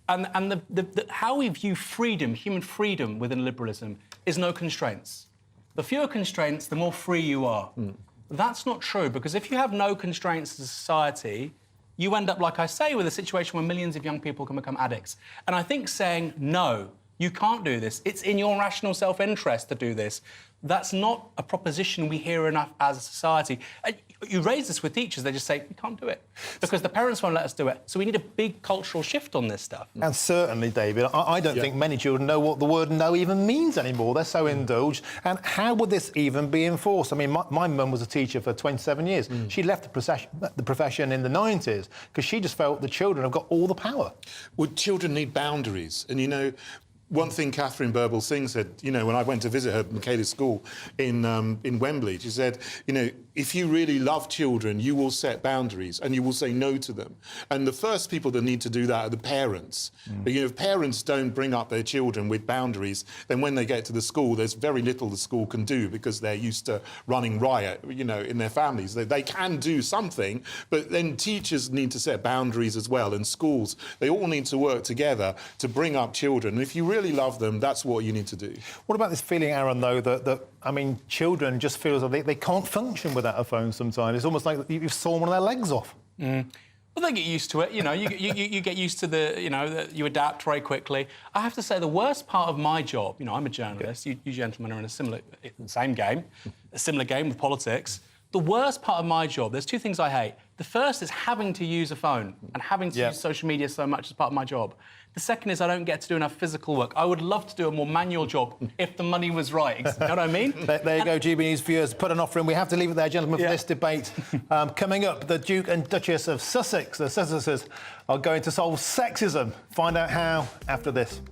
And how we view freedom, human freedom within liberalism, is no constraints. The fewer constraints, the more free you are. That's not true, because if you have no constraints as a society, you end up, like I say, with a situation where millions of young people can become addicts. And I think saying, no, you can't do this, it's in your rational self-interest to do this, that's not a proposition we hear enough as a society. You raise this with teachers, they just say, we can't do it, because the parents won't let us do it. So we need a big cultural shift on this stuff. And certainly, David, I don't think many children know what the word no even means anymore. They're so indulged. And how would this even be enforced? I mean, my mum was a teacher for 27 years. She left the profession in the 90s because she just felt the children have got all the power. Well, children need boundaries. And, you know, one thing Catherine Burble-Singh said, you know, when I went to visit her at Michaela's school in Wembley, she said, you know, if you really love children, you will set boundaries and you will say no to them. And the first people that need to do that are the parents. But, you know, if parents don't bring up their children with boundaries, then when they get to the school, there's very little the school can do because they're used to running riot, you know, in their families. They can do something, but then teachers need to set boundaries as well, and schools. They all need to work together to bring up children. And if you really love them, that's what you need to do. What about this feeling, Aaron, though, that I mean, children just feel as though they can't function without a phone sometimes? It's almost like you've sawn one of their legs off. Well, they get used to it. You know, you get used to you adapt very quickly. I have to say, the worst part of my job, you know, I'm a journalist. You gentlemen are in a similar game with politics. The worst part of my job, there's two things I hate. The first is having to use a phone and having to use social media so much as part of my job. The second is I don't get to do enough physical work. I would love to do a more manual job if the money was right. You know what I mean? There you go, GBNews viewers. Put an offer in. We have to leave it there, gentlemen, for this debate. Coming up, the Duke and Duchess of Sussex, the Sussexes, are going to solve sexism. Find out how after this.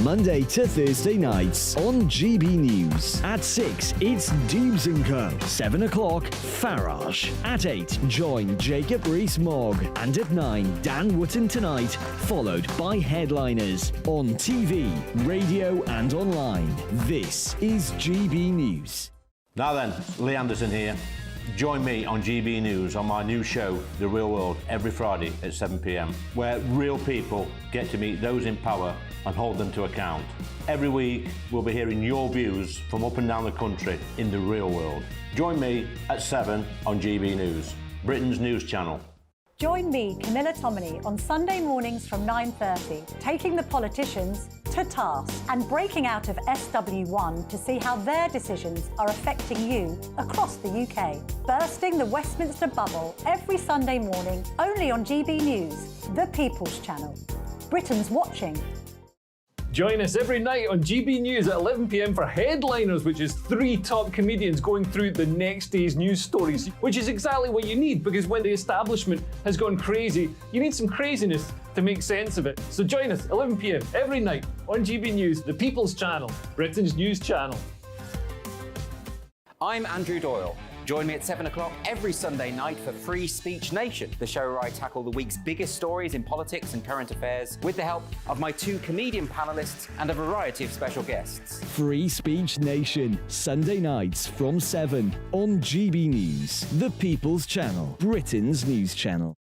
Monday to Thursday nights on GB News. At 6, it's Dorbs and Co. 7 o'clock, Farage. At 8, join Jacob Rees-Mogg. And at 9, Dan Wootton Tonight, followed by headliners on TV, radio and online. This is GB News. Now then, Lee Anderson here. Join me on GB News on my new show, The Real World, every Friday at 7 p.m, where real people get to meet those in power and hold them to account. Every week, we'll be hearing your views from up and down the country in the real world. Join me at 7 on GB News, Britain's news channel. Join me, Camilla Tominey, on Sunday mornings from 9:30, taking the politicians to task and breaking out of SW1 to see how their decisions are affecting you across the UK. Bursting the Westminster bubble every Sunday morning, only on GB News, the People's Channel. Britain's watching. Join us every night on GB News at 11 p.m. for Headliners, which is 3 top comedians going through the next day's news stories, which is exactly what you need, because when the establishment has gone crazy, you need some craziness to make sense of it. So join us 11 p.m. every night on GB News, the People's Channel, Britain's news channel. I'm Andrew Doyle. Join me at 7 o'clock every Sunday night for Free Speech Nation, the show where I tackle the week's biggest stories in politics and current affairs with the help of my 2 comedian panellists and a variety of special guests. Free Speech Nation, Sunday nights from 7 on GB News, the People's Channel, Britain's news channel.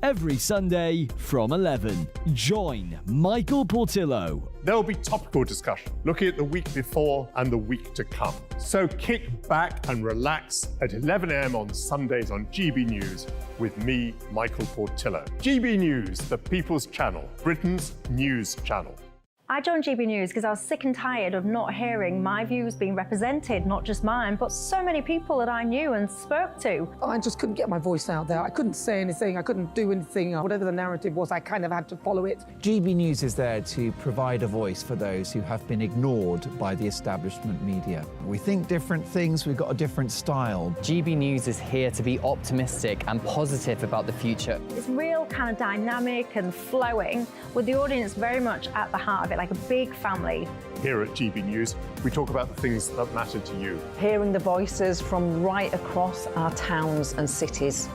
every Sunday from 11. Join Michael Portillo. There'll be topical discussion, looking at the week before and the week to come. So kick back and relax at 11 a.m. on Sundays on GB News with me, Michael Portillo. GB News, the People's Channel, Britain's news channel. I joined GB News because I was sick and tired of not hearing my views being represented, not just mine, but so many people that I knew and spoke to. I just couldn't get my voice out there. I couldn't say anything. I couldn't do anything. Whatever the narrative was, I kind of had to follow it. GB News is there to provide a voice for those who have been ignored by the establishment media. We think different things, we've got a different style. GB News is here to be optimistic and positive about the future. It's real kind of dynamic and flowing, with the audience very much at the heart of it, like a big family. Here at GB News, we talk about the things that matter to you. Hearing the voices from right across our towns and cities,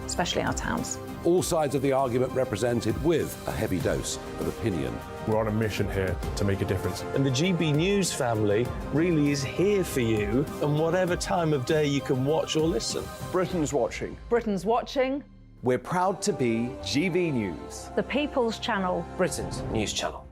especially our towns. All sides of the argument represented with a heavy dose of opinion. We're on a mission here to make a difference. And the GB News family really is here for you, and whatever time of day you can watch or listen. Britain's watching. Britain's watching. We're proud to be GB News. The People's Channel. Britain's news channel.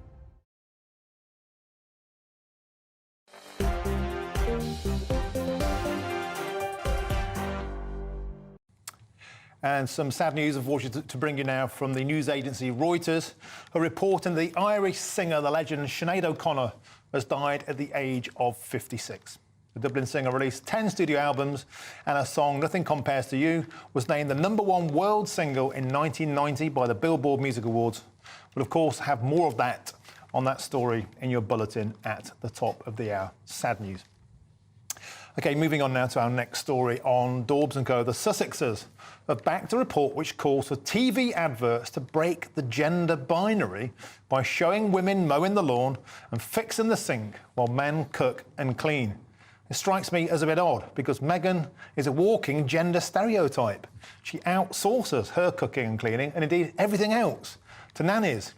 And some sad news, unfortunately, to bring you now from the news agency Reuters, who are reporting the Irish singer, the legend Sinead O'Connor, has died at the age of 56. The Dublin singer released 10 studio albums, and her song Nothing Compares to You was named the #1 world single in 1990 by the Billboard Music Awards. We'll, of course, have more of that on that story in your bulletin at the top of the hour. Sad news. OK, moving on now to our next story on Dorbs and Co. The Sussexes have backed a report which calls for TV adverts to break the gender binary by showing women mowing the lawn and fixing the sink while men cook and clean. It strikes me as a bit odd because Meghan is a walking gender stereotype. She outsources her cooking and cleaning and indeed everything else to nannies.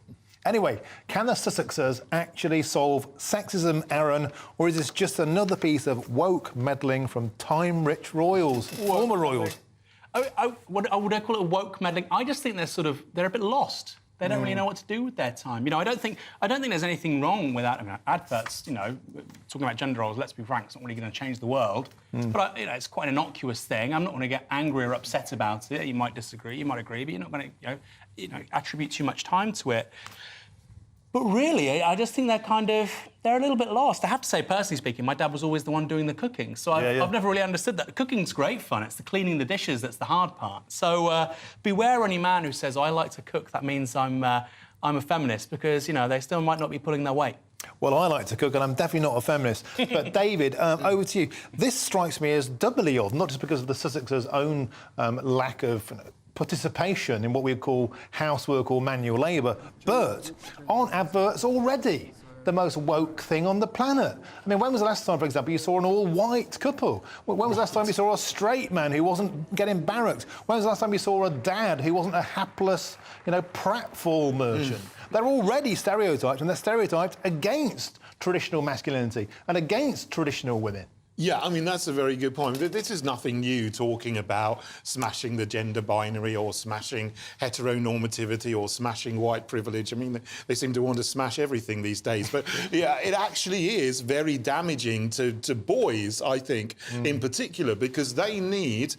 Anyway, can the Sussexes actually solve sexism, Aaron, or is this just another piece of woke meddling from time-rich royals, former royals? Would I call it woke meddling? I just think they're a bit lost. They don't really know what to do with their time. You know, I don't think there's anything wrong with that. I mean, adverts, you know, talking about gender roles, let's be frank, it's not really going to change the world. But, it's quite an innocuous thing. I'm not going to get angry or upset about it. You might disagree, you might agree, but you're not going to, attribute too much time to it. But really, I just think they're a little bit lost. I have to say, personally speaking, my dad was always the one doing the cooking, so I've never really understood that. Cooking's great fun. It's the cleaning the dishes that's the hard part. So beware any man who says, I like to cook, that means I'm a feminist, because, they still might not be pulling their weight. Well, I like to cook, and I'm definitely not a feminist. But, David, over to you. This strikes me as doubly odd, not just because of the Sussexes' own lack of participation in what we call housework or manual labour, but aren't adverts already the most woke thing on the planet? I mean, when was the last time, for example, you saw an all-white couple? When was the last time you saw a straight man who wasn't getting barracked? When was the last time you saw a dad who wasn't a hapless, pratfall merchant? They're already stereotyped, and they're stereotyped against traditional masculinity and against traditional women. Yeah, I mean, that's a very good point. This is nothing new, talking about smashing the gender binary or smashing heteronormativity or smashing white privilege. I mean, they seem to want to smash everything these days. But, yeah, it actually is very damaging to boys, I think, in particular, because they need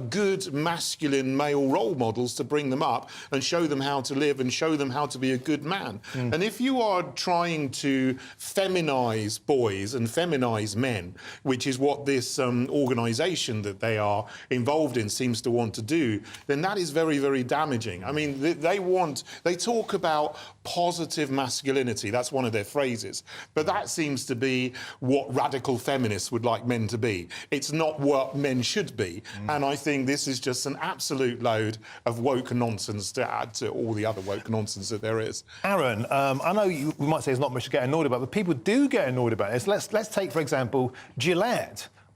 good masculine male role models to bring them up and show them how to live and show them how to be a good man. And if you are trying to feminise boys and feminise men, which is what this organisation that they are involved in seems to want to do, then that is very, very damaging. I mean, they talk about positive masculinity. That's one of their phrases. But that seems to be what radical feminists would like men to be. It's not what men should be. And I think this is just an absolute load of woke nonsense to add to all the other woke nonsense that there is. Aaron, I know we might say there's not much to get annoyed about, but people do get annoyed about this. Let's take, for example, Gillette.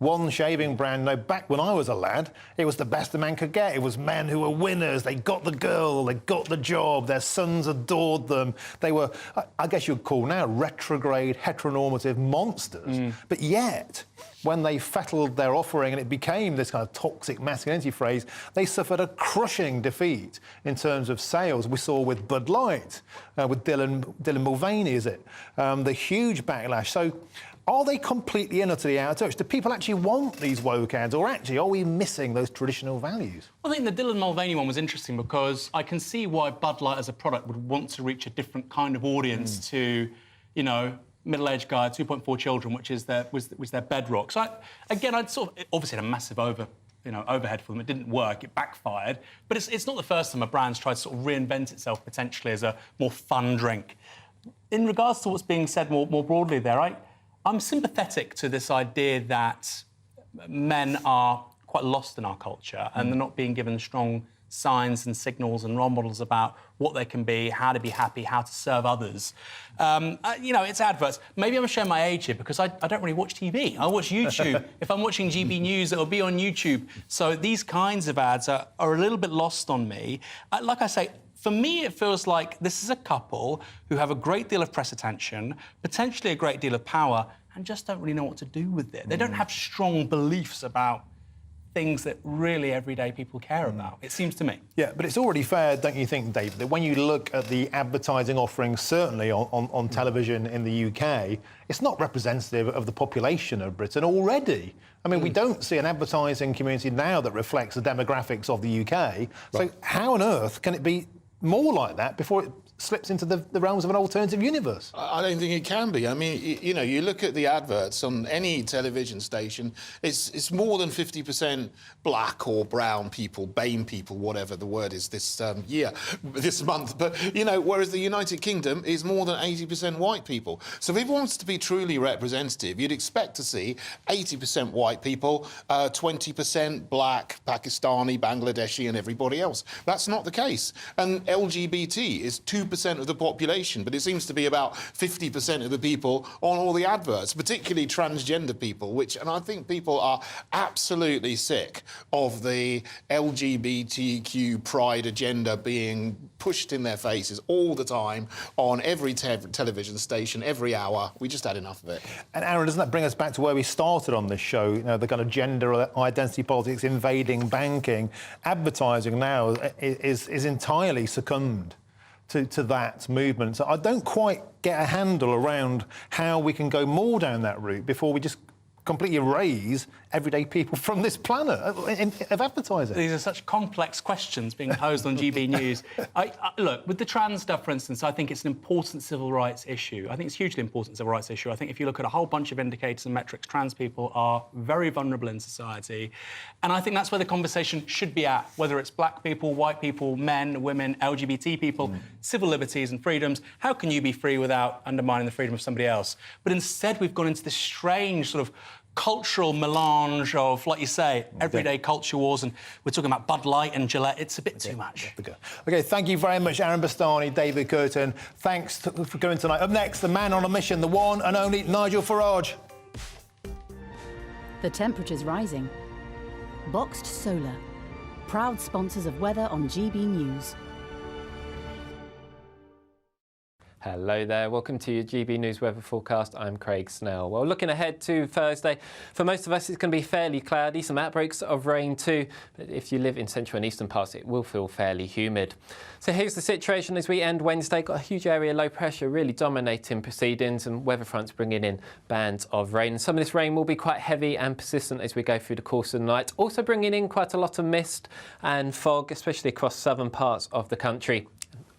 one shaving brand. No, back when I was a lad, it was the best a man could get. It was men who were winners. They got the girl, they got the job, their sons adored them. They were, I guess you'd call now, retrograde, heteronormative monsters. But yet, when they fettled their offering and it became this kind of toxic masculinity phrase, they suffered a crushing defeat in terms of sales. We saw with Bud Light, with Dylan Mulvaney, is it? The huge backlash. So are they completely and utterly out of touch? Do people actually want these woke ads, or actually are we missing those traditional values? I think the Dylan Mulvaney one was interesting because I can see why Bud Light as a product would want to reach a different kind of audience to, you know, middle-aged guy, 2.4 children, which is was their bedrock. So I'd sort of obviously had a massive overhead for them. It didn't work. It backfired. But it's not the first time a brand's tried to sort of reinvent itself potentially as a more fun drink. In regards to what's being said more broadly there, I'm sympathetic to this idea that men are quite lost in our culture and they're not being given strong signs and signals and role models about what they can be, how to be happy, how to serve others. You know, it's adverts. Maybe I'm showing my age here because I don't really watch TV. I watch YouTube. If I'm watching GB News, it'll be on YouTube. So these kinds of ads are a little bit lost on me. Like I say, for me, it feels like this is a couple who have a great deal of press attention, potentially a great deal of power, and just don't really know what to do with it. They don't have strong beliefs about things that really everyday people care about, it seems to me. Yeah, but it's already fair, don't you think, David, that when you look at the advertising offerings, certainly on television in the UK, it's not representative of the population of Britain already. I mean, we don't see an advertising community now that reflects the demographics of the UK. So how on earth can it be more like that before it slips into the realms of an alternative universe? I don't think it can be. I mean, you know, you look at the adverts on any television station, it's more than 50% black or brown people, BAME people, whatever the word is this month. But, you know, whereas the United Kingdom is more than 80% white people. So if it wants to be truly representative, you'd expect to see 80% white people, 20% black, Pakistani, Bangladeshi and everybody else. That's not the case. And LGBT is 2% of the population, but it seems to be about 50% of the people on all the adverts, particularly transgender people, and I think people are absolutely sick of the LGBTQ pride agenda being pushed in their faces all the time on every television station, every hour. We just had enough of it. And Aaron, doesn't that bring us back to where we started on this show? You know, the kind of gender identity politics invading banking. Advertising now is entirely succumbed to that movement. So I don't quite get a handle around how we can go more down that route before we just completely erase everyday people from this planet of advertising. These are such complex questions being posed on GB News. Look, with the trans stuff, for instance, I think it's an important civil rights issue. I think it's a hugely important civil rights issue. I think if you look at a whole bunch of indicators and metrics, trans people are very vulnerable in society. And I think that's where the conversation should be at, whether it's black people, white people, men, women, LGBT people, civil liberties and freedoms. How can you be free without undermining the freedom of somebody else? But instead, we've gone into this strange sort of cultural melange of, like you say, everyday culture wars, and we're talking about Bud Light and Gillette. It's a bit too much. OK, thank you very much, Aaron Bastani, David Curtin. Thanks for coming tonight. Up next, the man on a mission, the one and only Nigel Farage. The temperature's rising. Boxed Solar, proud sponsors of weather on GB News. Hello there, welcome to your GB News weather forecast. I'm Craig Snell. Well, looking ahead to Thursday, for most of us it's going to be fairly cloudy, some outbreaks of rain too, but if you live in central and eastern parts it will feel fairly humid. So here's the situation as we end Wednesday. Got a huge area of low pressure really dominating proceedings and weather fronts bringing in bands of rain. Some of this rain will be quite heavy and persistent as we go through the course of the night, also bringing in quite a lot of mist and fog, especially across southern parts of the country.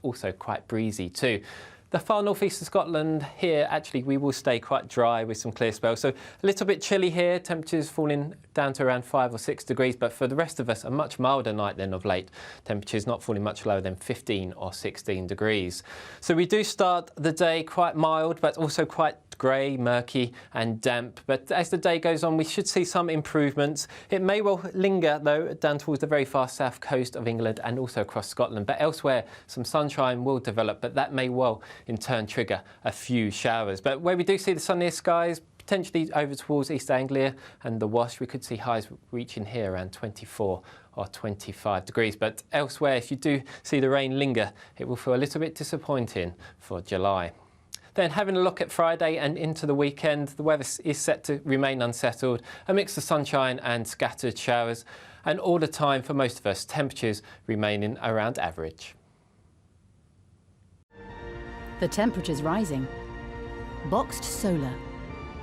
Also quite breezy too. The far northeast of Scotland here, actually, we will stay quite dry with some clear spells. So a little bit chilly here, temperatures falling down to around 5 or 6 degrees. But for the rest of us, a much milder night than of late. Temperatures not falling much lower than 15 or 16 degrees. So we do start the day quite mild, but also quite grey, murky and damp. But as the day goes on, we should see some improvements. It may well linger, though, down towards the very far south coast of England and also across Scotland. But elsewhere, some sunshine will develop, but that may well in turn trigger a few showers. But where we do see the sunniest skies, potentially over towards East Anglia and the Wash. We could see highs reaching here around 24 or 25 degrees. But elsewhere, if you do see the rain linger, it will feel a little bit disappointing for July. Then having a look at Friday and into the weekend, the weather is set to remain unsettled, a mix of sunshine and scattered showers, and all the time for most of us, temperatures remaining around average. The temperature's rising. Boxed Solar,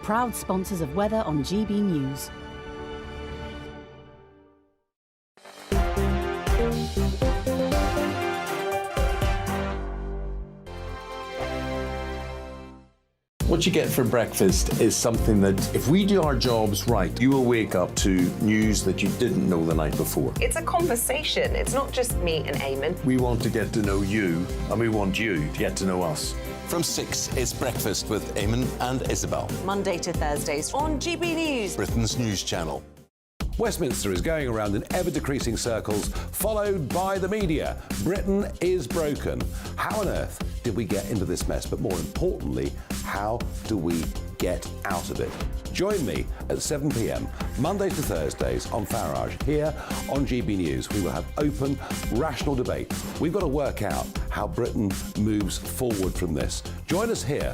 proud sponsors of weather on GB News. What you get for breakfast is something that, if we do our jobs right, you will wake up to news that you didn't know the night before. It's a conversation. It's not just me and Eamon. We want to get to know you, and we want you to get to know us. From 6, it's Breakfast with Eamon and Isabel. Monday to Thursdays on GB News, Britain's news channel. Westminster is going around in ever-decreasing circles, followed by the media. Britain is broken. How on earth did we get into this mess? But more importantly, how do we get out of it? Join me at 7 p.m, Mondays to Thursdays on Farage, here on GB News. We will have open, rational debate. We've got to work out how Britain moves forward from this. Join us here.